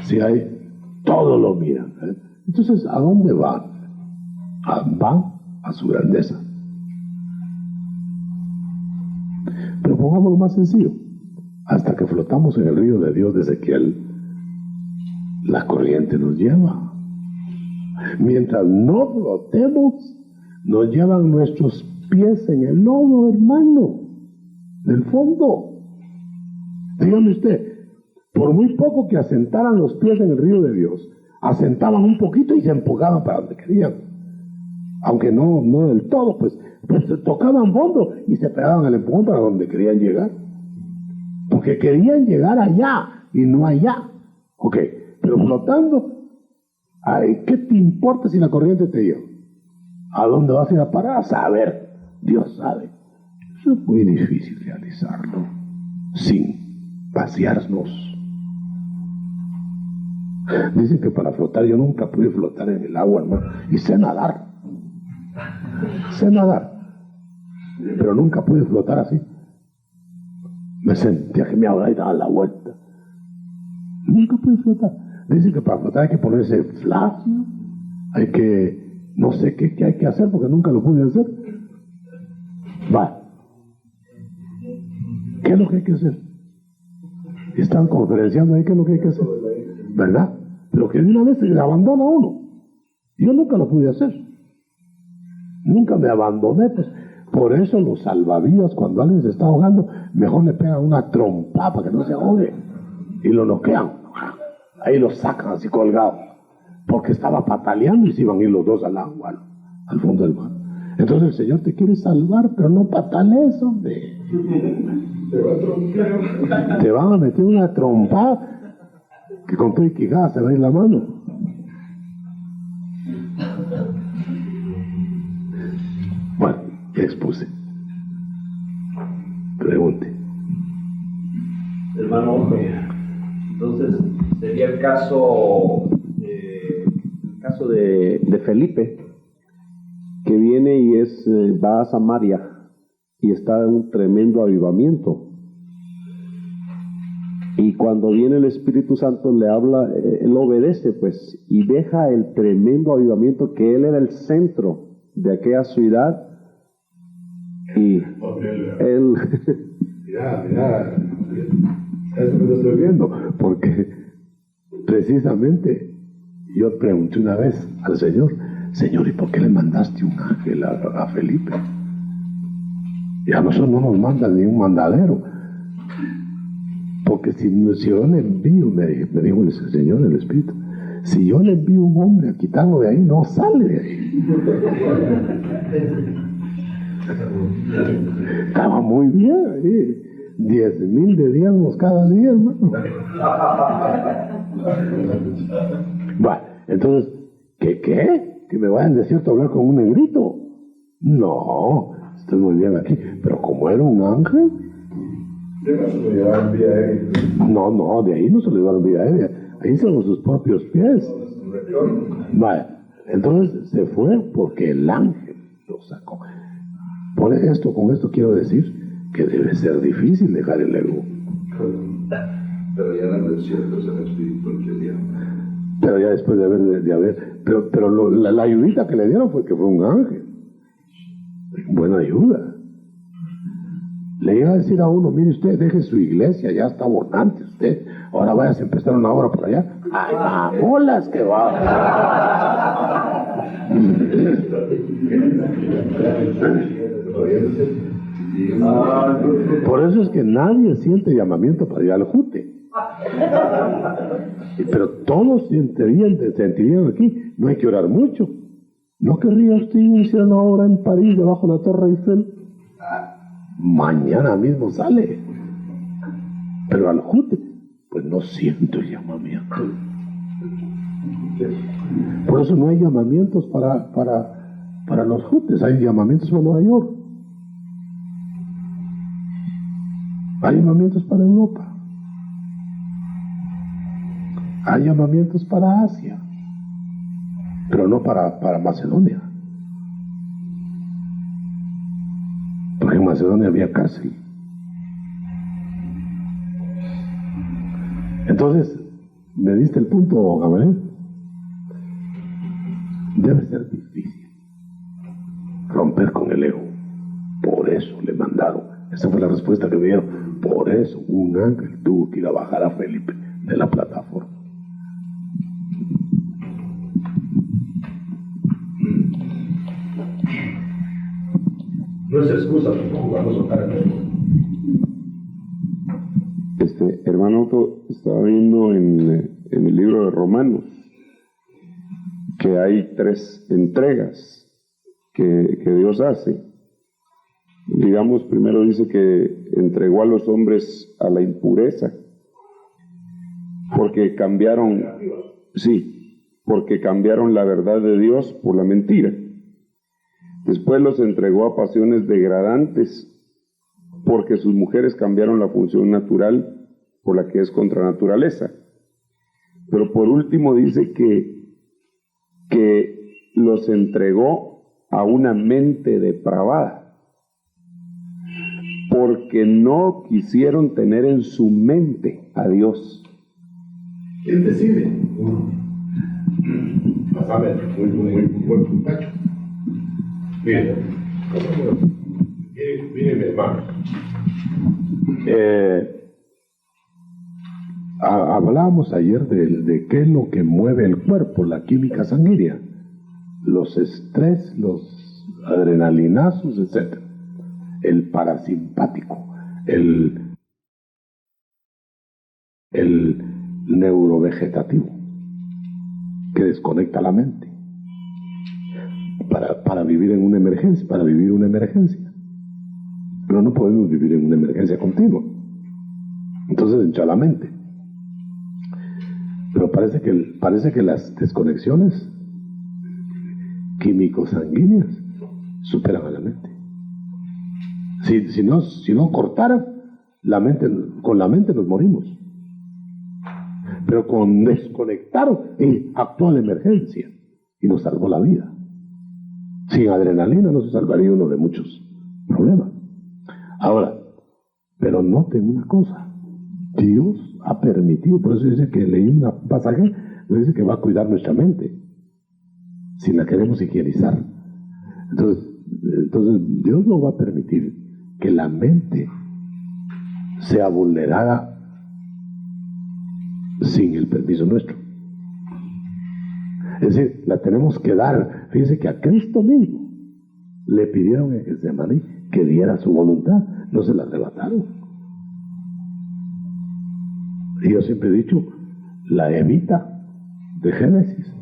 si hay, todo lo miran. Entonces, ¿a dónde van? Van a su grandeza. Pero pongámoslo más sencillo. Hasta que flotamos en el río de Dios de Ezequiel, la corriente nos lleva. Mientras no flotemos, nos llevan nuestros pies en el lodo, hermano, del fondo. Dígame usted, por muy poco que asentaran los pies en el río de Dios, asentaban un poquito y se empujaban para donde querían. Aunque no del todo, pues tocaban fondo y se pegaban el empujón para donde querían llegar. Porque querían llegar allá y no allá. Ok, pero flotando, ay, ¿qué te importa si la corriente te lleva? ¿A dónde vas a ir a parar? A saber, Dios sabe. Eso es muy difícil realizarlo sin vaciarnos. Dicen que para flotar, yo nunca pude flotar en el agua, hermano, y sé nadar, pero nunca pude flotar así. Me sentía que me ahogaba y daba la vuelta. Nunca pude flotar. Dicen que para flotar hay que ponerse flácido, hay que, no sé qué hay que hacer porque nunca lo pude hacer. Va. ¿Qué es lo que hay que hacer? Están conferenciando ahí qué es lo que hay que hacer, ¿verdad? Pero que de una vez se abandona uno. Yo nunca lo pude hacer. Nunca me abandoné, pues. Por eso los salvavidas, cuando alguien se está ahogando, mejor le pegan una trompada para que no se ahogue. Y lo noquean. Ahí lo sacan así colgado. Porque estaba pataleando y se iban a ir los dos al agua, al fondo del mar. Entonces el Señor te quiere salvar, pero no patalees, hombre. Te van a meter una trompada que con todo y quijada se va a ir la mano. Bueno, ya expuse. Pregunte. Hermano, entonces sería el caso de Felipe, que viene y va a Samaria y está en un tremendo avivamiento. Y cuando viene el Espíritu Santo le habla, él obedece pues, y deja el tremendo avivamiento, que él era el centro de aquella ciudad, y él... Mira, eso me lo estoy viendo, porque precisamente yo pregunté una vez al Señor, ¿y por qué le mandaste un ángel a Felipe? Y a nosotros no nos mandan ni un mandadero. Porque si yo le envío, me dijo el Señor, el Espíritu, si yo le envío un hombre a quitarlo de ahí, no sale de ahí. Estaba muy bien ahí. 10,000 de diezmos cada día, hermano. Bueno, entonces, ¿qué? ¿Que me vayan de cierto a hablar con un negrito? No, estoy muy bien aquí. Pero como era un ángel... No, de ahí no se lo llevaron vía aérea. Ahí son con sus propios pies. Vale, entonces se fue porque el ángel lo sacó. Con esto quiero decir que debe ser difícil dejar el ego. Pero ya no es cierto, es el espíritu el que dio. Pero ya después de haber pero la ayudita que le dieron fue que fue un ángel. Buena ayuda. Le iba a decir a uno, mire usted, deje su iglesia, ya está bonante usted, ahora vayas a empezar una obra por allá. ¡Ay, mamolas que va! Por eso es que nadie siente llamamiento para ir al jute. Pero todos sentirían aquí, no hay que orar mucho. ¿No querría usted iniciar una obra en París debajo de la Torre Eiffel? mañana mismo sale. Pero al jute, pues no siento el llamamiento. Por eso no hay llamamientos para los jutes, hay llamamientos para Nueva York. Hay llamamientos para Europa. Hay llamamientos para Asia, pero no para Macedonia. Porque en Macedonia había cárcel. Entonces, me diste el punto, Gabriel. Debe ser difícil romper con el ego. Por eso le mandaron. Esa fue la respuesta que me dieron. Por eso un ángel tuvo que ir a bajar a Felipe de la plataforma. No es excusa, tampoco vamos a soltar el ego. Hermano Otto, estaba viendo en el libro de Romanos que hay 3 entregas que Dios hace. Digamos, primero dice que entregó a los hombres a la impureza porque cambiaron la verdad de Dios por la mentira. Después los entregó a pasiones degradantes porque sus mujeres cambiaron la función natural por la que es contra naturaleza. Pero por último dice que los entregó a una mente depravada, porque no quisieron tener en su mente a Dios. Él decide. Pásame, muy buen puntacho. Bien. Miren, mi hermano. Hablábamos ayer de qué es lo que mueve el cuerpo, la química sanguínea, los estrés, los adrenalinazos, etc. El parasimpático, el neurovegetativo, que desconecta la mente para vivir en una emergencia, para vivir una emergencia. Pero no podemos vivir en una emergencia continua. Entonces entra la mente. Pero parece que las desconexiones químico-sanguíneas superan a la mente. Si no cortaran, con la mente nos morimos. Pero con desconectaron, actuó la emergencia y nos salvó la vida. Sin adrenalina no se salvaría uno de muchos problemas. Ahora, pero noten una cosa. Dios ha permitido, por eso dice que leí un pasaje, dice que va a cuidar nuestra mente, si la queremos higienizar. Entonces Dios no va a permitir que la mente sea vulnerada sin el permiso nuestro. Es decir, la tenemos que dar. Fíjense que a Cristo mismo le pidieron en Getsemaní que diera su voluntad, no se la arrebataron. Y yo siempre he dicho, la Evita de Génesis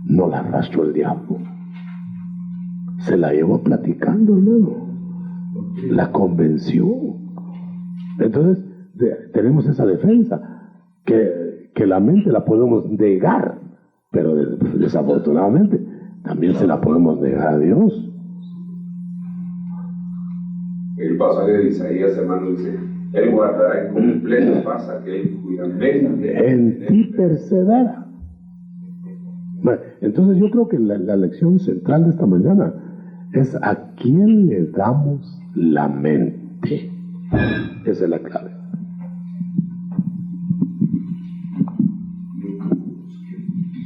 no la arrastró el diablo, se la llevó platicando, hermano, la convenció. Entonces tenemos esa defensa, que la mente la podemos negar, pero desafortunadamente también se la podemos negar a Dios. El pasaje de Isaías, hermano, dice: Él guardará en completa paz aquel cuya mente en ti persevera. Bueno, entonces yo creo que la lección central de esta mañana es a quién le damos la mente. Esa es la clave.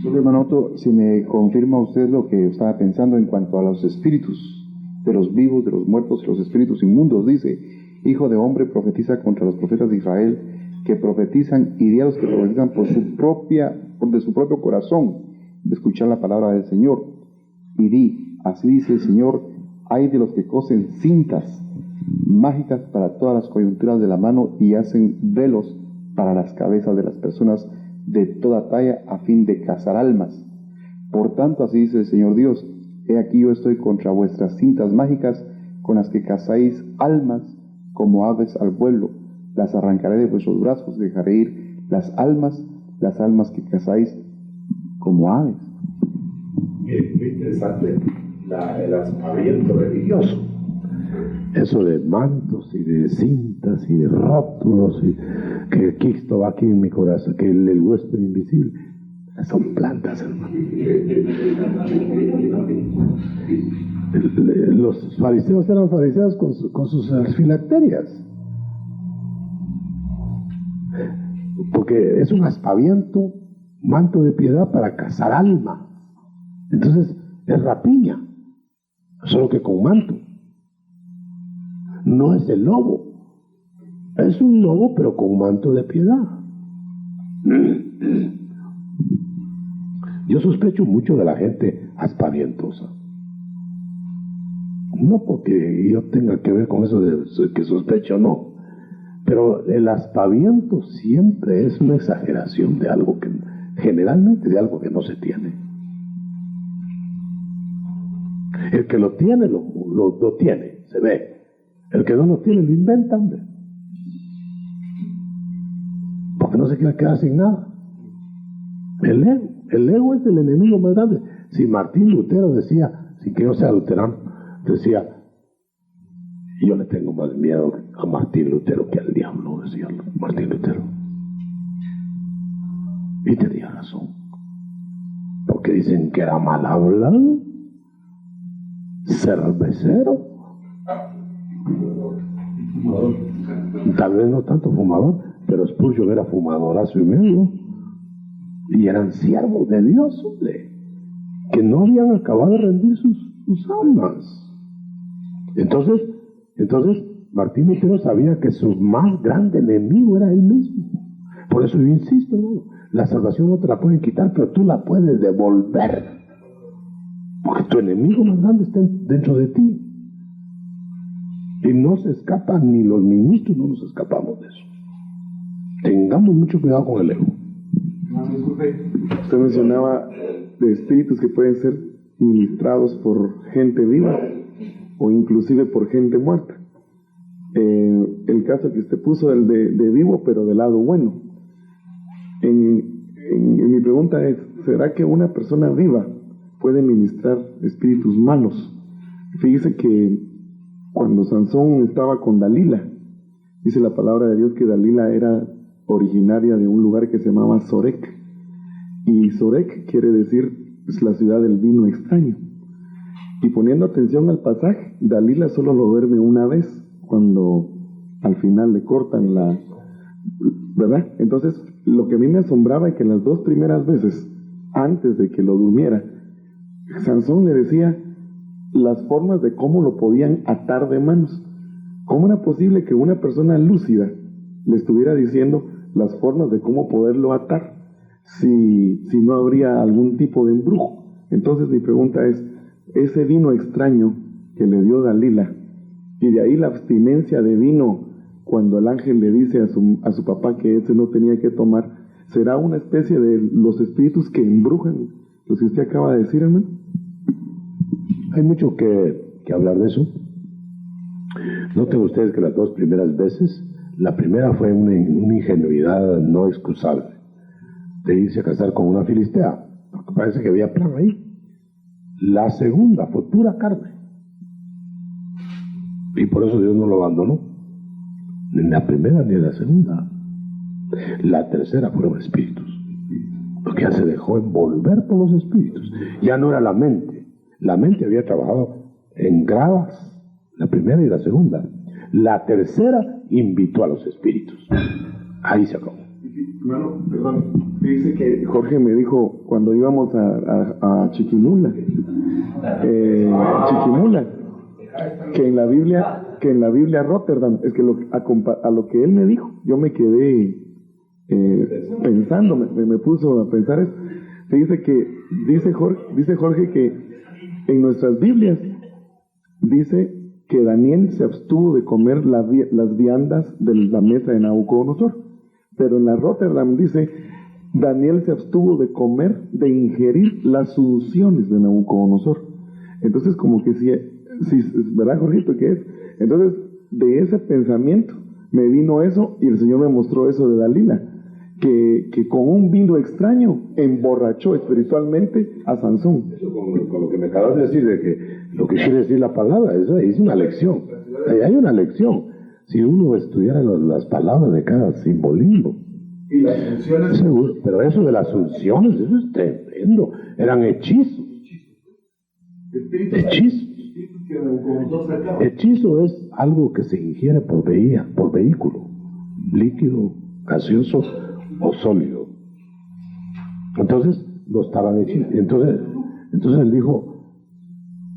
Solo, hermano Otto, si me confirma usted lo que estaba pensando en cuanto a los espíritus de los vivos, de los muertos, los espíritus inmundos. Dice: Hijo de hombre, profetiza contra los profetas de Israel, que profetizan, y di a los que profetizan de su propio corazón, de escuchar la palabra del Señor. Y di: así dice el Señor, hay de los que cosen cintas mágicas para todas las coyunturas de la mano y hacen velos para las cabezas de las personas de toda talla, a fin de cazar almas. Por tanto, así dice el Señor Dios: he aquí yo estoy contra vuestras cintas mágicas, con las que cazáis almas como aves al vuelo. Las arrancaré de vuestros brazos, dejaré ir las almas que cazáis como aves. Es muy interesante el aspaviento religioso. Eso de mantos y de cintas y de rótulos, y que Cristo va aquí en mi corazón, que el huésped invisible. Son plantas, hermano. Los fariseos eran fariseos con sus filacterias. Porque es un aspaviento, manto de piedad para cazar alma. Entonces es rapiña, solo que con manto. No es el lobo, es un lobo pero con manto de piedad. Yo sospecho mucho de la gente aspavientosa. No porque yo tenga que ver con eso de que sospecho, no. Pero el aspaviento siempre es una exageración de algo que, generalmente de algo que no se tiene. El que lo tiene, lo tiene, se ve. El que no lo tiene, lo inventa, hombre. Porque no se quiere quedar sin nada. El ego es el enemigo más grande. Si Martín Lutero decía, sin que yo sea luterano, decía, yo le tengo más miedo a Martín Lutero que al diablo, decía Martín Lutero. Y tenía razón. Porque dicen que era mal hablado, cervecero, tal vez no tanto fumador, pero Spurgeon era fumadorazo y medio. Y eran siervos de Dios, hombre, que no habían acabado de rendir sus almas. Entonces Martín Lutero sabía que su más grande enemigo era él mismo. Por eso yo insisto, hermano, la salvación no te la pueden quitar, pero tú la puedes devolver, porque tu enemigo más grande está dentro de ti. Y no se escapan, ni los ministros no nos escapamos de eso. Tengamos mucho cuidado con el ego. Usted mencionaba de espíritus que pueden ser ministrados por gente viva o inclusive por gente muerta. El caso que usted puso, el de vivo, pero del lado bueno. En mi pregunta es, ¿será que una persona viva puede ministrar espíritus malos? Fíjese que cuando Sansón estaba con Dalila, dice la palabra de Dios que Dalila era originaria de un lugar que se llamaba Sorek, y Sorek quiere decir es la ciudad del vino extraño. Y poniendo atención al pasaje, Dalila solo lo duerme una vez, cuando al final le cortan la... ¿verdad? Entonces, lo que a mí me asombraba es que las dos primeras veces, antes de que lo durmiera, Sansón le decía las formas de cómo lo podían atar de manos. ¿Cómo era posible que una persona lúcida le estuviera diciendo las formas de cómo poderlo atar si no habría algún tipo de embrujo? Entonces mi pregunta es, ese vino extraño que le dio Dalila, y de ahí la abstinencia de vino cuando el ángel le dice a su papá que ese no tenía que tomar, ¿será una especie de los espíritus que embrujan lo que usted acaba de decir, hermano? Hay mucho que hablar de eso. Noten ustedes que las dos primeras veces, la primera fue una ingenuidad no excusable de irse a casar con una filistea, porque parece que había plan ahí. La segunda fue pura carne, y por eso Dios no lo abandonó, ni en la primera ni en la segunda. La tercera fueron espíritus, porque ya se dejó envolver por los espíritus. Ya no era la mente había trabajado en gradas, la primera y la segunda. La tercera invitó a los espíritus. Ahí se acabó. Hermano, perdón, dice que Jorge me dijo cuando íbamos a Chiquimula, que en la Biblia Rotterdam, es que a lo que él me dijo, yo me quedé pensando, me puso a pensar eso. Dice Jorge que en nuestras Biblias dice que Daniel se abstuvo de comer las viandas de la mesa de Nabucodonosor, pero en la Rotterdam dice Daniel se abstuvo de ingerir las unciones de Nabucodonosor. Entonces como que Sí, ¿verdad, Jorgito? ¿Qué es? Entonces, de ese pensamiento me vino eso y el Señor me mostró eso de Dalila, que con un vino extraño emborrachó espiritualmente a Sansón. Eso con lo que me acabas de decir, de que lo que quiere decir la palabra, eso es una lección. Hay una lección. Si uno estudiara las palabras de cada simbolismo. Y las funciones. Seguro, pero eso de las unciones, eso es tremendo. Eran hechizos. Hechizos. Hechizo es algo que se ingiere por vehículo, líquido, gaseoso o sólido. Entonces lo estaban hechizando. Entonces él dijo,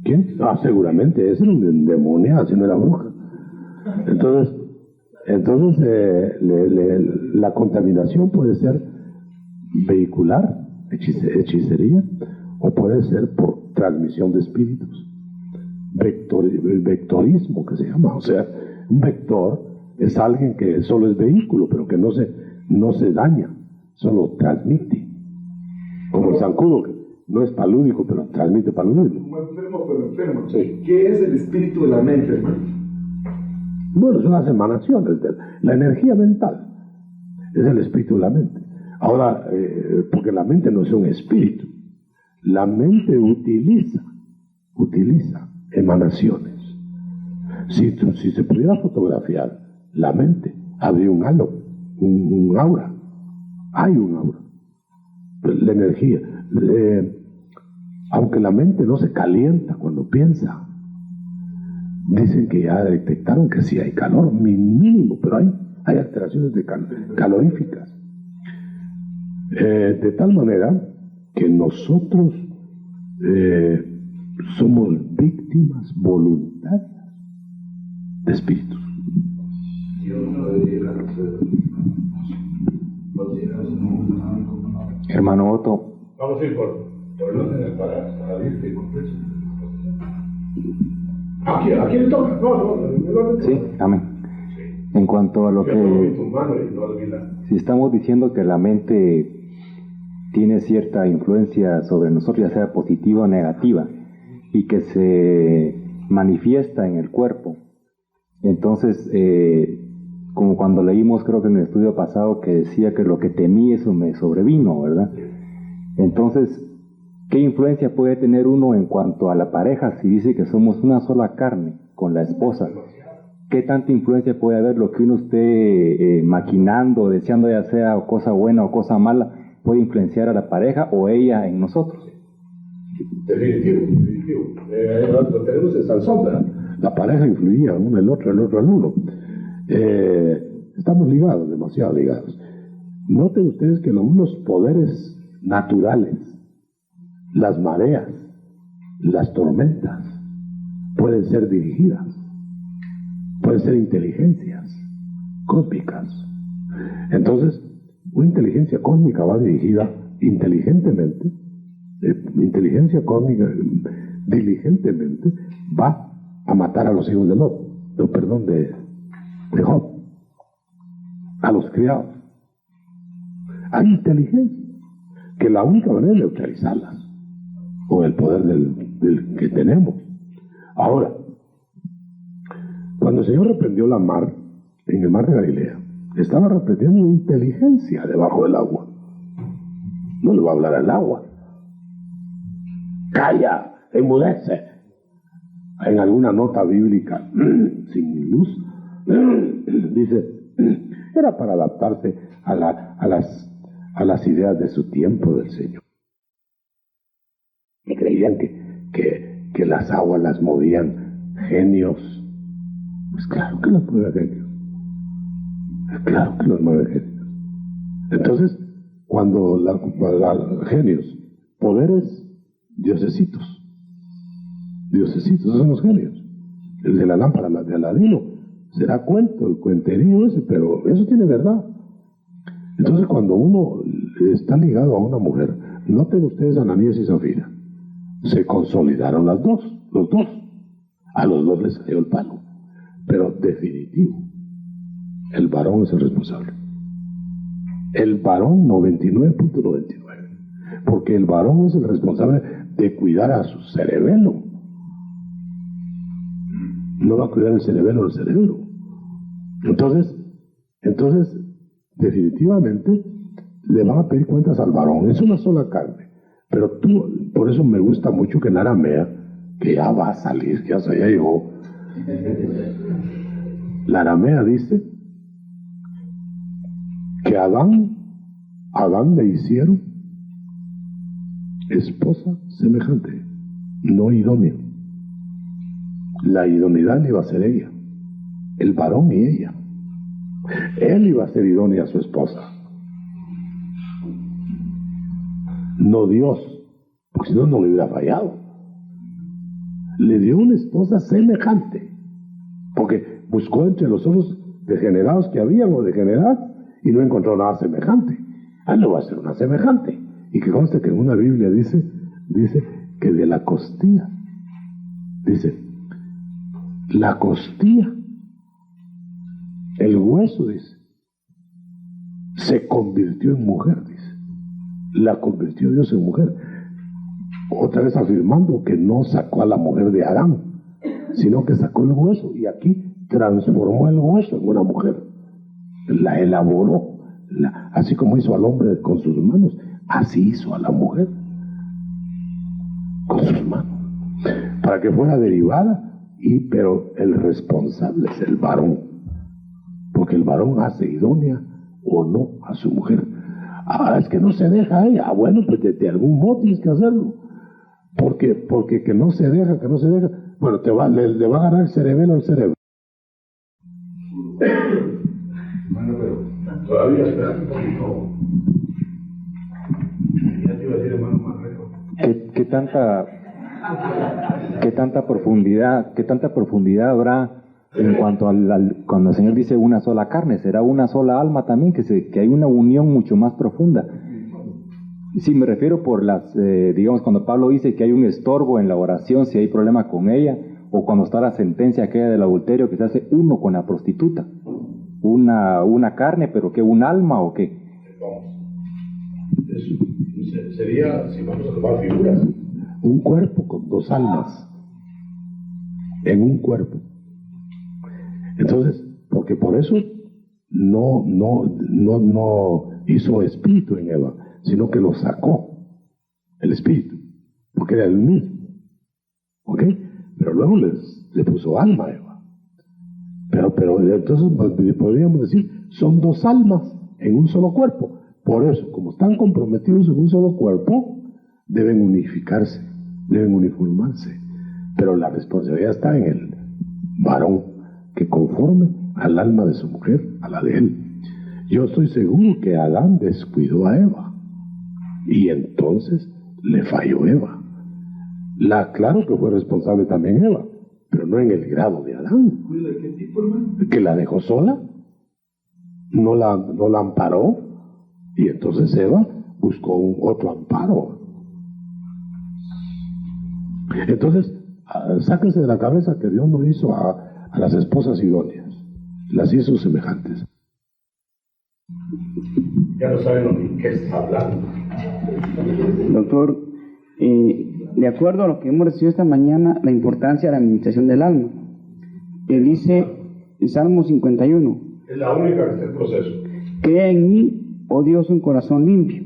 ¿quién? Ah, seguramente ese era un endemoniado, si no era bruja. Entonces la contaminación puede ser vehicular, hechicería, o puede ser por transmisión de espíritus. El vectorismo, que se llama, o sea, un vector es alguien que solo es vehículo, pero que no se daña, solo transmite, como el zancudo, que no es palúdico, pero transmite paludismo. Como enfermo, pero enfermo. Sí. ¿Qué es el espíritu de la mente, hermano? Bueno, son las emanaciones de la energía mental, es el espíritu de la mente. Ahora, porque la mente no es un espíritu, la mente utiliza emanaciones. Si se pudiera fotografiar la mente, habría un halo, un aura. Hay un aura. La energía. Aunque la mente no se calienta cuando piensa, dicen que ya detectaron que sí hay calor mínimo, pero hay alteraciones caloríficas. De tal manera que nosotros somos víctimas voluntarias de espíritus. Hermano Otto. Vamos a ir por el orden para irte completo. Aquí le toca. No. Sí, amén. En cuanto a lo que... Si estamos diciendo que la mente tiene cierta influencia sobre nosotros, ya sea positiva o negativa, y que se manifiesta en el cuerpo. Entonces, como cuando leímos, creo que en el estudio pasado, que decía que lo que temí, eso me sobrevino, ¿verdad? Entonces, ¿qué influencia puede tener uno en cuanto a la pareja si dice que somos una sola carne con la esposa? ¿Qué tanta influencia puede haber lo que uno esté maquinando, deseando, ya sea cosa buena o cosa mala, puede influenciar a la pareja o ella en nosotros? Definitivo. Lo tenemos en Sansón, ¿verdad? La pareja influía uno el otro al uno. Estamos ligados, demasiado ligados. Noten ustedes que los poderes naturales, las mareas, las tormentas, pueden ser dirigidas, pueden ser inteligencias cósmicas. Entonces, una inteligencia cósmica va dirigida inteligentemente, inteligencia cósmica diligentemente va a matar a los hijos de Lot, de Job, a los criados. Hay inteligencia que la única manera es neutralizarlas con el poder del que tenemos. Ahora, cuando el Señor reprendió la mar en el mar de Galilea, estaba reprendiendo una inteligencia debajo del agua. No le va a hablar al agua. Calla, enmudece. En alguna nota bíblica sin luz dice, era para adaptarse a las ideas de su tiempo del Señor. Que creían que las aguas las movían genios. Pues claro que las mueven genios. Claro que los mueven genios. Entonces, cuando genios, poderes, diosesitos, esos son los genios. El de la lámpara de Aladino será cuento, el cuenterío ese, pero eso tiene verdad. Entonces, cuando uno está ligado a una mujer, noten ustedes a Ananías y Zafira, se consolidaron los dos. A los dos les cayó el palo. Pero definitivo, el varón es el responsable. El varón 99.99. Porque el varón es el responsable de cuidar a su cerebelo. no va a cuidar el cerebelo del cerebro. Entonces, definitivamente, le van a pedir cuentas al varón. Es una sola carne. Pero tú, por eso me gusta mucho que en aramea, que ya va a salir, que ya se ya llegó, la aramea dice que a Adán le hicieron esposa semejante, no idónea. La idoneidad le iba a ser ella, el varón y ella. Él iba a ser idónea a su esposa, no Dios, porque si no, no le hubiera fallado. Le dio una esposa semejante, porque buscó entre los otros degenerados que habían o degeneradas y no encontró nada semejante. Ah, no va a ser una semejante. Y que conste que en una Biblia dice que de la costilla, dice, la costilla, el hueso, dice, se convirtió en mujer, dice. La convirtió Dios en mujer. Otra vez afirmando que no sacó a la mujer de Adán, sino que sacó el hueso y aquí transformó el hueso en una mujer. La elaboró, así como hizo al hombre con sus manos, así hizo a la mujer con sus manos, para que fuera derivada, pero el responsable es el varón, porque el varón hace idónea o no a su mujer. Ahora es que no se deja ella. Bueno, pues de algún modo tienes que hacerlo, porque que no se deja, bueno, le va a agarrar el cerebelo al cerebro. Bueno, pero todavía espera un poquito. Ya te iba a decir, hermano Marreco. ¿Qué tanta profundidad habrá en cuanto cuando el Señor dice una sola carne? ¿Será una sola alma también? Que hay una unión mucho más profunda. Sí, me refiero por digamos, cuando Pablo dice que hay un estorbo en la oración, si hay problema con ella, o cuando está la sentencia aquella del adulterio, que se hace uno con la prostituta. Una carne, pero ¿qué? ¿Un alma o qué? Eso sería, si vamos a tomar figuras, un cuerpo con dos almas en un cuerpo. Entonces, porque por eso no hizo espíritu en Eva, sino que lo sacó el espíritu, porque era el mismo. ¿Ok? Pero luego le puso alma a Eva. Pero entonces podríamos decir, son dos almas en un solo cuerpo. Por eso, como están comprometidos en un solo cuerpo, deben unificarse, deben uniformarse. Pero la responsabilidad está en el varón, que conforme al alma de su mujer, a la de él. Yo estoy seguro que Adán descuidó a Eva, y entonces le falló Eva. Claro que fue responsable también Eva, pero no en el grado de Adán, que la dejó sola, no la amparó, y entonces Eva buscó otro amparo. Entonces, sáquense de la cabeza que Dios no hizo a las esposas idóneas, las hizo semejantes. Ya no saben ni qué está hablando. Doctor, de acuerdo a lo que hemos recibido esta mañana, la importancia de la administración del alma, que dice en Salmo 51, es la única que está en proceso. Crea en mí, oh Dios, un corazón limpio,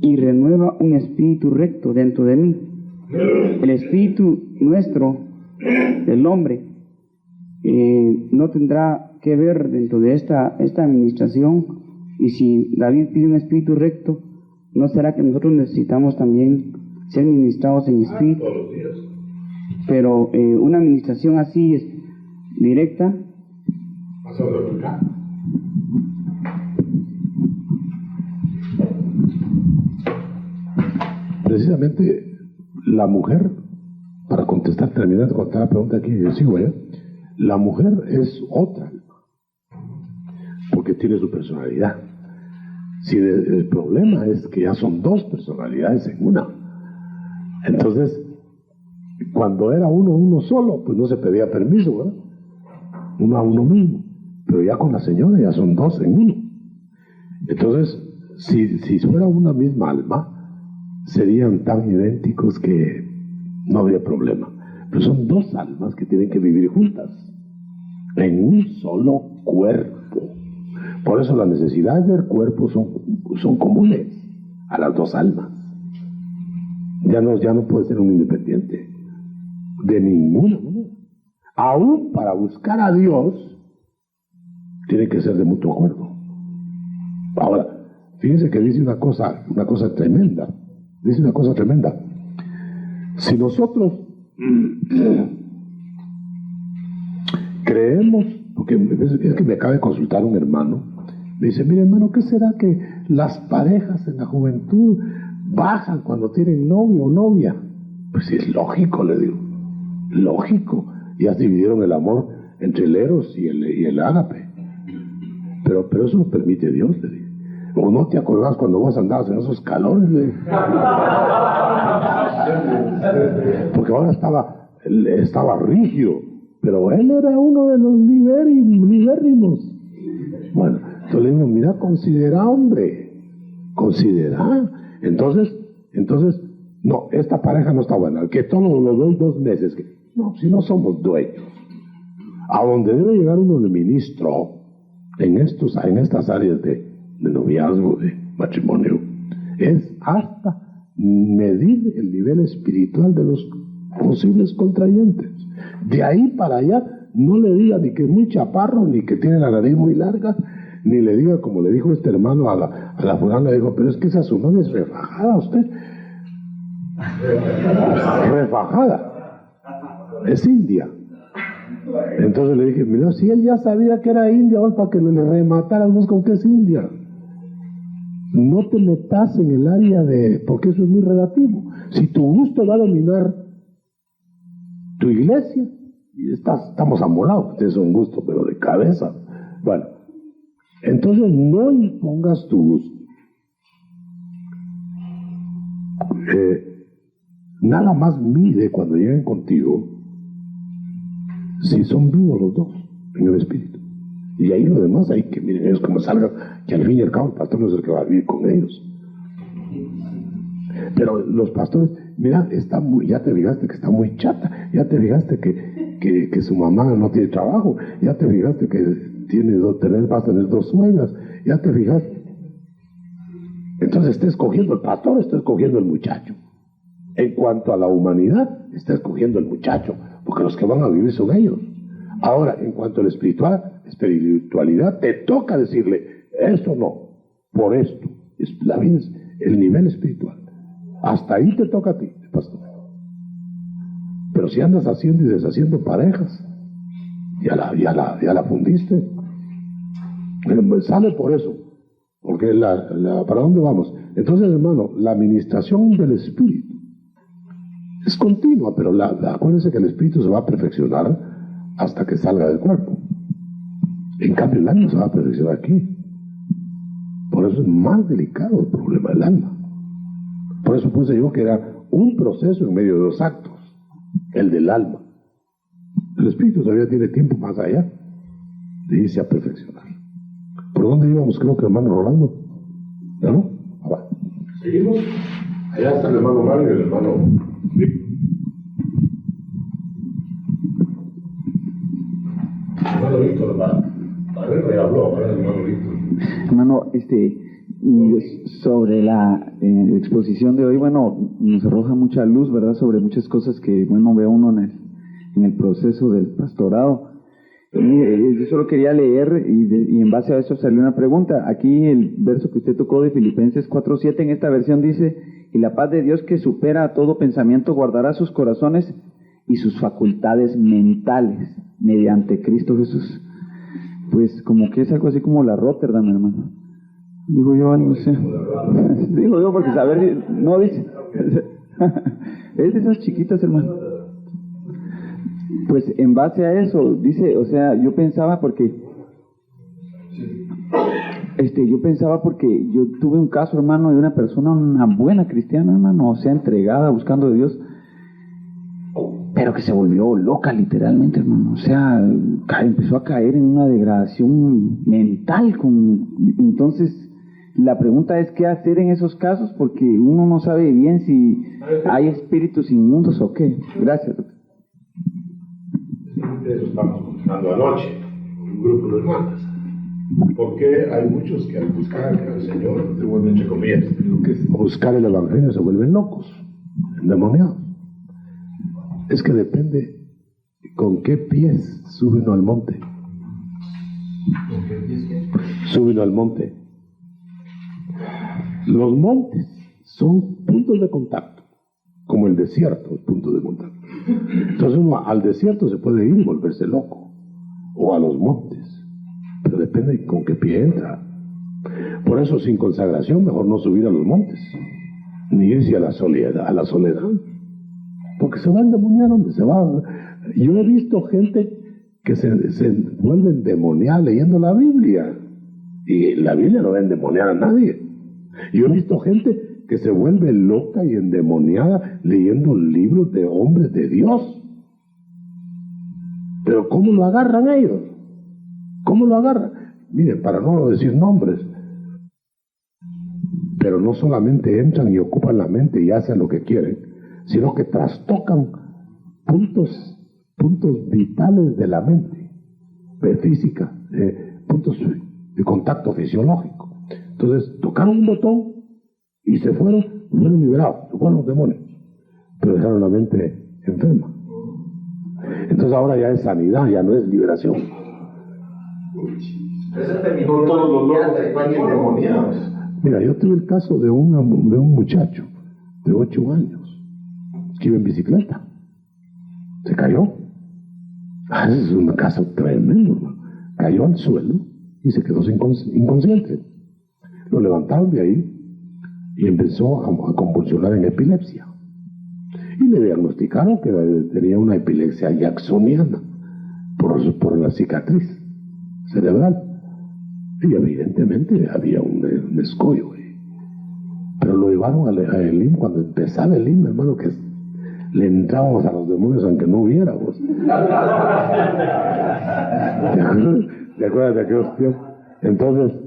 y renueva un espíritu recto dentro de mí. El espíritu nuestro, del hombre, no tendrá que ver dentro de esta administración. Y si David pide un espíritu recto, ¿no será que nosotros necesitamos también ser ministrados en espíritu? Todos los días. Pero una administración así es directa. ¿Vas a replicar? Precisamente la mujer, para terminar de contestar la pregunta aquí, yo sigo ya. La mujer es otra alma, porque tiene su personalidad. Si el problema es que ya son dos personalidades en una. Entonces, cuando era uno solo, pues no se pedía permiso, ¿verdad? Uno a uno mismo. Pero ya con la señora ya son dos en uno. Entonces, si fuera una misma alma, serían tan idénticos que no habría problema. Pero son dos almas que tienen que vivir juntas, en un solo cuerpo. Por eso las necesidades del cuerpo son comunes a las dos almas. Ya no puede ser un independiente, de ninguna manera. Aún para buscar a Dios, tiene que ser de mutuo acuerdo. Ahora, fíjense que dice una cosa tremenda. Dice una cosa tremenda. Si nosotros creemos, porque es que me acaba de consultar un hermano, me dice, mire hermano, ¿qué será que las parejas en la juventud bajan cuando tienen novio o novia? Pues sí, es lógico, le digo, lógico. Ya se dividieron el amor entre el eros y el ágape. Pero eso lo permite Dios, le digo. ¿O no te acordás cuando vos andabas en esos calores? Porque ahora estaba rígido, pero él era uno de los libérrimos. Bueno, entonces le digo, mira, considera, hombre, considera. Entonces, no, esta pareja no está buena, que todos los doy 2 meses. No, si no somos dueños. A donde debe llegar uno de ministro en estas áreas de noviazgo, de matrimonio, es hasta medir el nivel espiritual de los posibles contrayentes. De ahí para allá, no le diga ni que es muy chaparro, ni que tiene la nariz muy larga, ni le diga como le dijo este hermano a la fulana, le dijo, pero es que esa su novia es refajada, usted. Refajada. Es india. Entonces le dije, mira, si él ya sabía que era india, vos para que le remataras vos con que es india. No te metas en el área porque eso es muy relativo. Si tu gusto va a dominar tu iglesia, y estamos amolados, es un gusto, pero de cabeza. Bueno, entonces no impongas tu gusto. Nada más mide cuando lleguen contigo si son vivos los dos en el espíritu. Y ahí lo demás hay que, miren, ellos como salgan, que al fin y al cabo el pastor no es el que va a vivir con ellos. Pero los pastores, mira, ya te fijaste que está muy chata, ya te fijaste que su mamá no tiene trabajo, ya te fijaste que va a tener 2 suegras, ya te fijaste. Entonces está escogiendo el pastor, está escogiendo el muchacho. En cuanto a la humanidad, está escogiendo el muchacho, porque los que van a vivir son ellos. Ahora, en cuanto a la espiritualidad, te toca decirle, esto no, por esto. La vida es el nivel espiritual. Hasta ahí te toca a ti, pastor. Pero si andas haciendo y deshaciendo parejas, ya la fundiste. Pues sale por eso. Porque ¿para dónde vamos? Entonces, hermano, la administración del espíritu es continua, pero acuérdense que el espíritu se va a perfeccionar hasta que salga del cuerpo. En cambio, el alma se va a perfeccionar aquí. Por eso es más delicado el problema del alma. Por eso puse yo que era un proceso en medio de 2 actos, el del alma. El espíritu todavía tiene tiempo más allá de irse a perfeccionar. ¿Por dónde íbamos? Creo que el hermano Rolando. ¿No? Va. Seguimos. Allá está el hermano Mario y el hermano Víctor. El hermano Víctor ya habló, ahora el hermano Víctor. Hermano, sobre la exposición de hoy, bueno, nos arroja mucha luz, ¿verdad?, sobre muchas cosas que, bueno, ve uno en el proceso del pastorado. Yo solo quería leer y en base a eso salió una pregunta. Aquí el verso que usted tocó de Filipenses 4:7 en esta versión dice, y la paz de Dios que supera a todo pensamiento guardará sus corazones y sus facultades mentales mediante Cristo Jesús. Pues como que es algo así como la Rotterdam, hermano. Digo yo, no sé. Digo yo porque saber, no dice. Es de esas chiquitas, hermano. Pues en base a eso, dice, o sea, yo pensaba porque yo tuve un caso, hermano, de una persona, una buena cristiana, hermano, o sea, entregada, buscando de Dios, pero que se volvió loca literalmente, hermano, o sea, empezó a caer en una degradación mental. Entonces, la pregunta es qué hacer en esos casos, porque uno no sabe bien si hay espíritus inmundos o qué. Gracias, doctor. de eso estamos contando anoche, un grupo de hermanas. Porque hay muchos que al buscar al Señor se vuelven, entre comillas, buscar el Evangelio se vuelven locos, endemoniados. Es que depende con qué pies sube uno al monte. Sube uno al monte. Los montes son puntos de contacto, como el desierto es punto de contacto. Entonces uno al desierto se puede ir y volverse loco, o a los montes, pero depende con qué pie entra. Por eso sin consagración mejor no subir a los montes, ni irse a la soledad, porque se va a endemoniar, donde se va. Yo he visto gente que se vuelve endemoniada leyendo la Biblia, y la Biblia no va a endemoniar a nadie. Yo he visto gente que se vuelve loca y endemoniada leyendo libros de hombres de Dios. Pero ¿cómo lo agarran ellos? ¿Cómo lo agarran? Miren, para no decir nombres, pero no solamente entran y ocupan la mente y hacen lo que quieren, sino que trastocan puntos vitales de la mente, física, puntos de contacto fisiológico. Entonces tocaron un botón y fueron liberados, se fueron los demonios, pero dejaron la mente enferma. Entonces ahora ya es sanidad, ya no es liberación. No todos los locos están endemoniados. Mira, yo tuve el caso de un muchacho de 8 años que iba en bicicleta, se cayó. Es un caso tremendo, ¿no? Cayó al suelo y se quedó inconsciente. Lo levantaron de ahí y empezó a convulsionar en epilepsia. Y le diagnosticaron que tenía una epilepsia jacksoniana por la cicatriz cerebral. Y evidentemente había un escollo. Pero lo llevaron al Elim. Cuando empezaba el Elim, hermano, que le entrábamos a los demonios aunque no hubiéramos. ¿Te acuerdas de aquellos tiempos? Entonces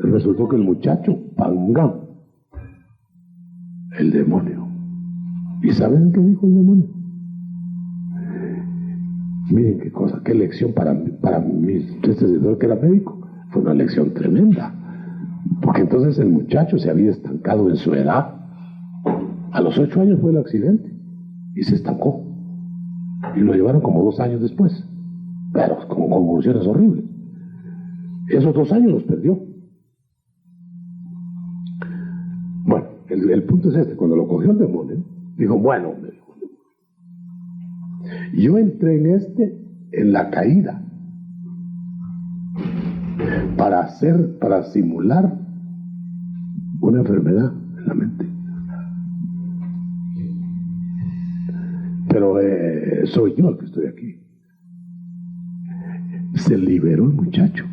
resultó que el muchacho, Pangán, el demonio. ¿Y saben qué dijo el demonio? Miren qué cosa, qué lección para mí, este señor que era médico, fue una lección tremenda. Porque entonces el muchacho se había estancado en su edad. A los 8 años fue el accidente y se estancó. Y lo llevaron como 2 años después, pero con convulsiones horribles. Esos 2 años los perdió. Bueno, el punto es este: cuando lo cogió el demonio, dijo, bueno, me dijo, yo entré en la caída para simular una enfermedad en la mente. Pero soy yo el que estoy aquí. Se liberó el muchacho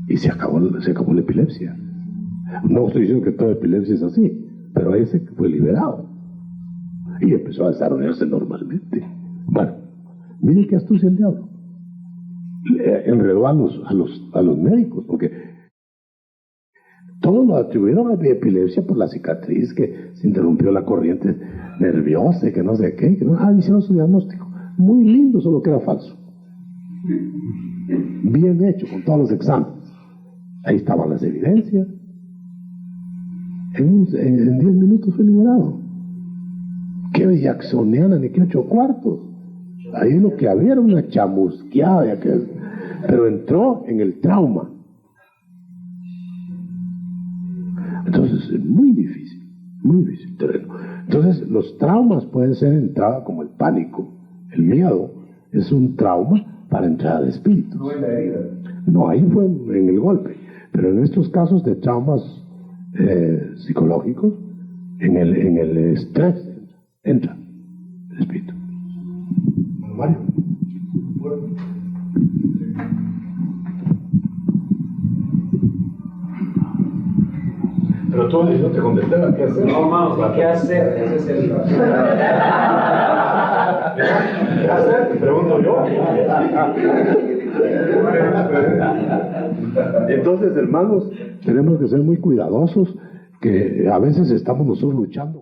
y se acabó la epilepsia. No estoy diciendo que toda epilepsia es así, pero ese fue liberado y empezó a desarrollarse normalmente. Bueno, miren qué astucia el diablo. Enredó a los médicos, porque todos lo atribuyeron a epilepsia por la cicatriz, que se interrumpió la corriente nerviosa y que no sé qué, hicieron su diagnóstico. Muy lindo, solo que era falso. Bien hecho, con todos los exámenes. Ahí estaban las evidencias. En 10 minutos fue liberado. Qué jacksoniana, ni qué 8 cuartos. Ahí lo que había era una chamusqueada, pero entró en el trauma. Entonces es muy difícil terreno. Entonces los traumas pueden ser entrada como el pánico, el miedo es un trauma para entrada de espíritus. No en la herida. No, ahí fue en el golpe. Pero en estos casos de traumas psicológicos, en el estrés entra el espíritu. Mario. Pero tú no te contestaba qué hacer. No, vamos, ¿qué hacer? Ese es el... ¿Qué hacer? Te pregunto yo. Entonces, hermanos, tenemos que ser muy cuidadosos, que a veces estamos nosotros luchando.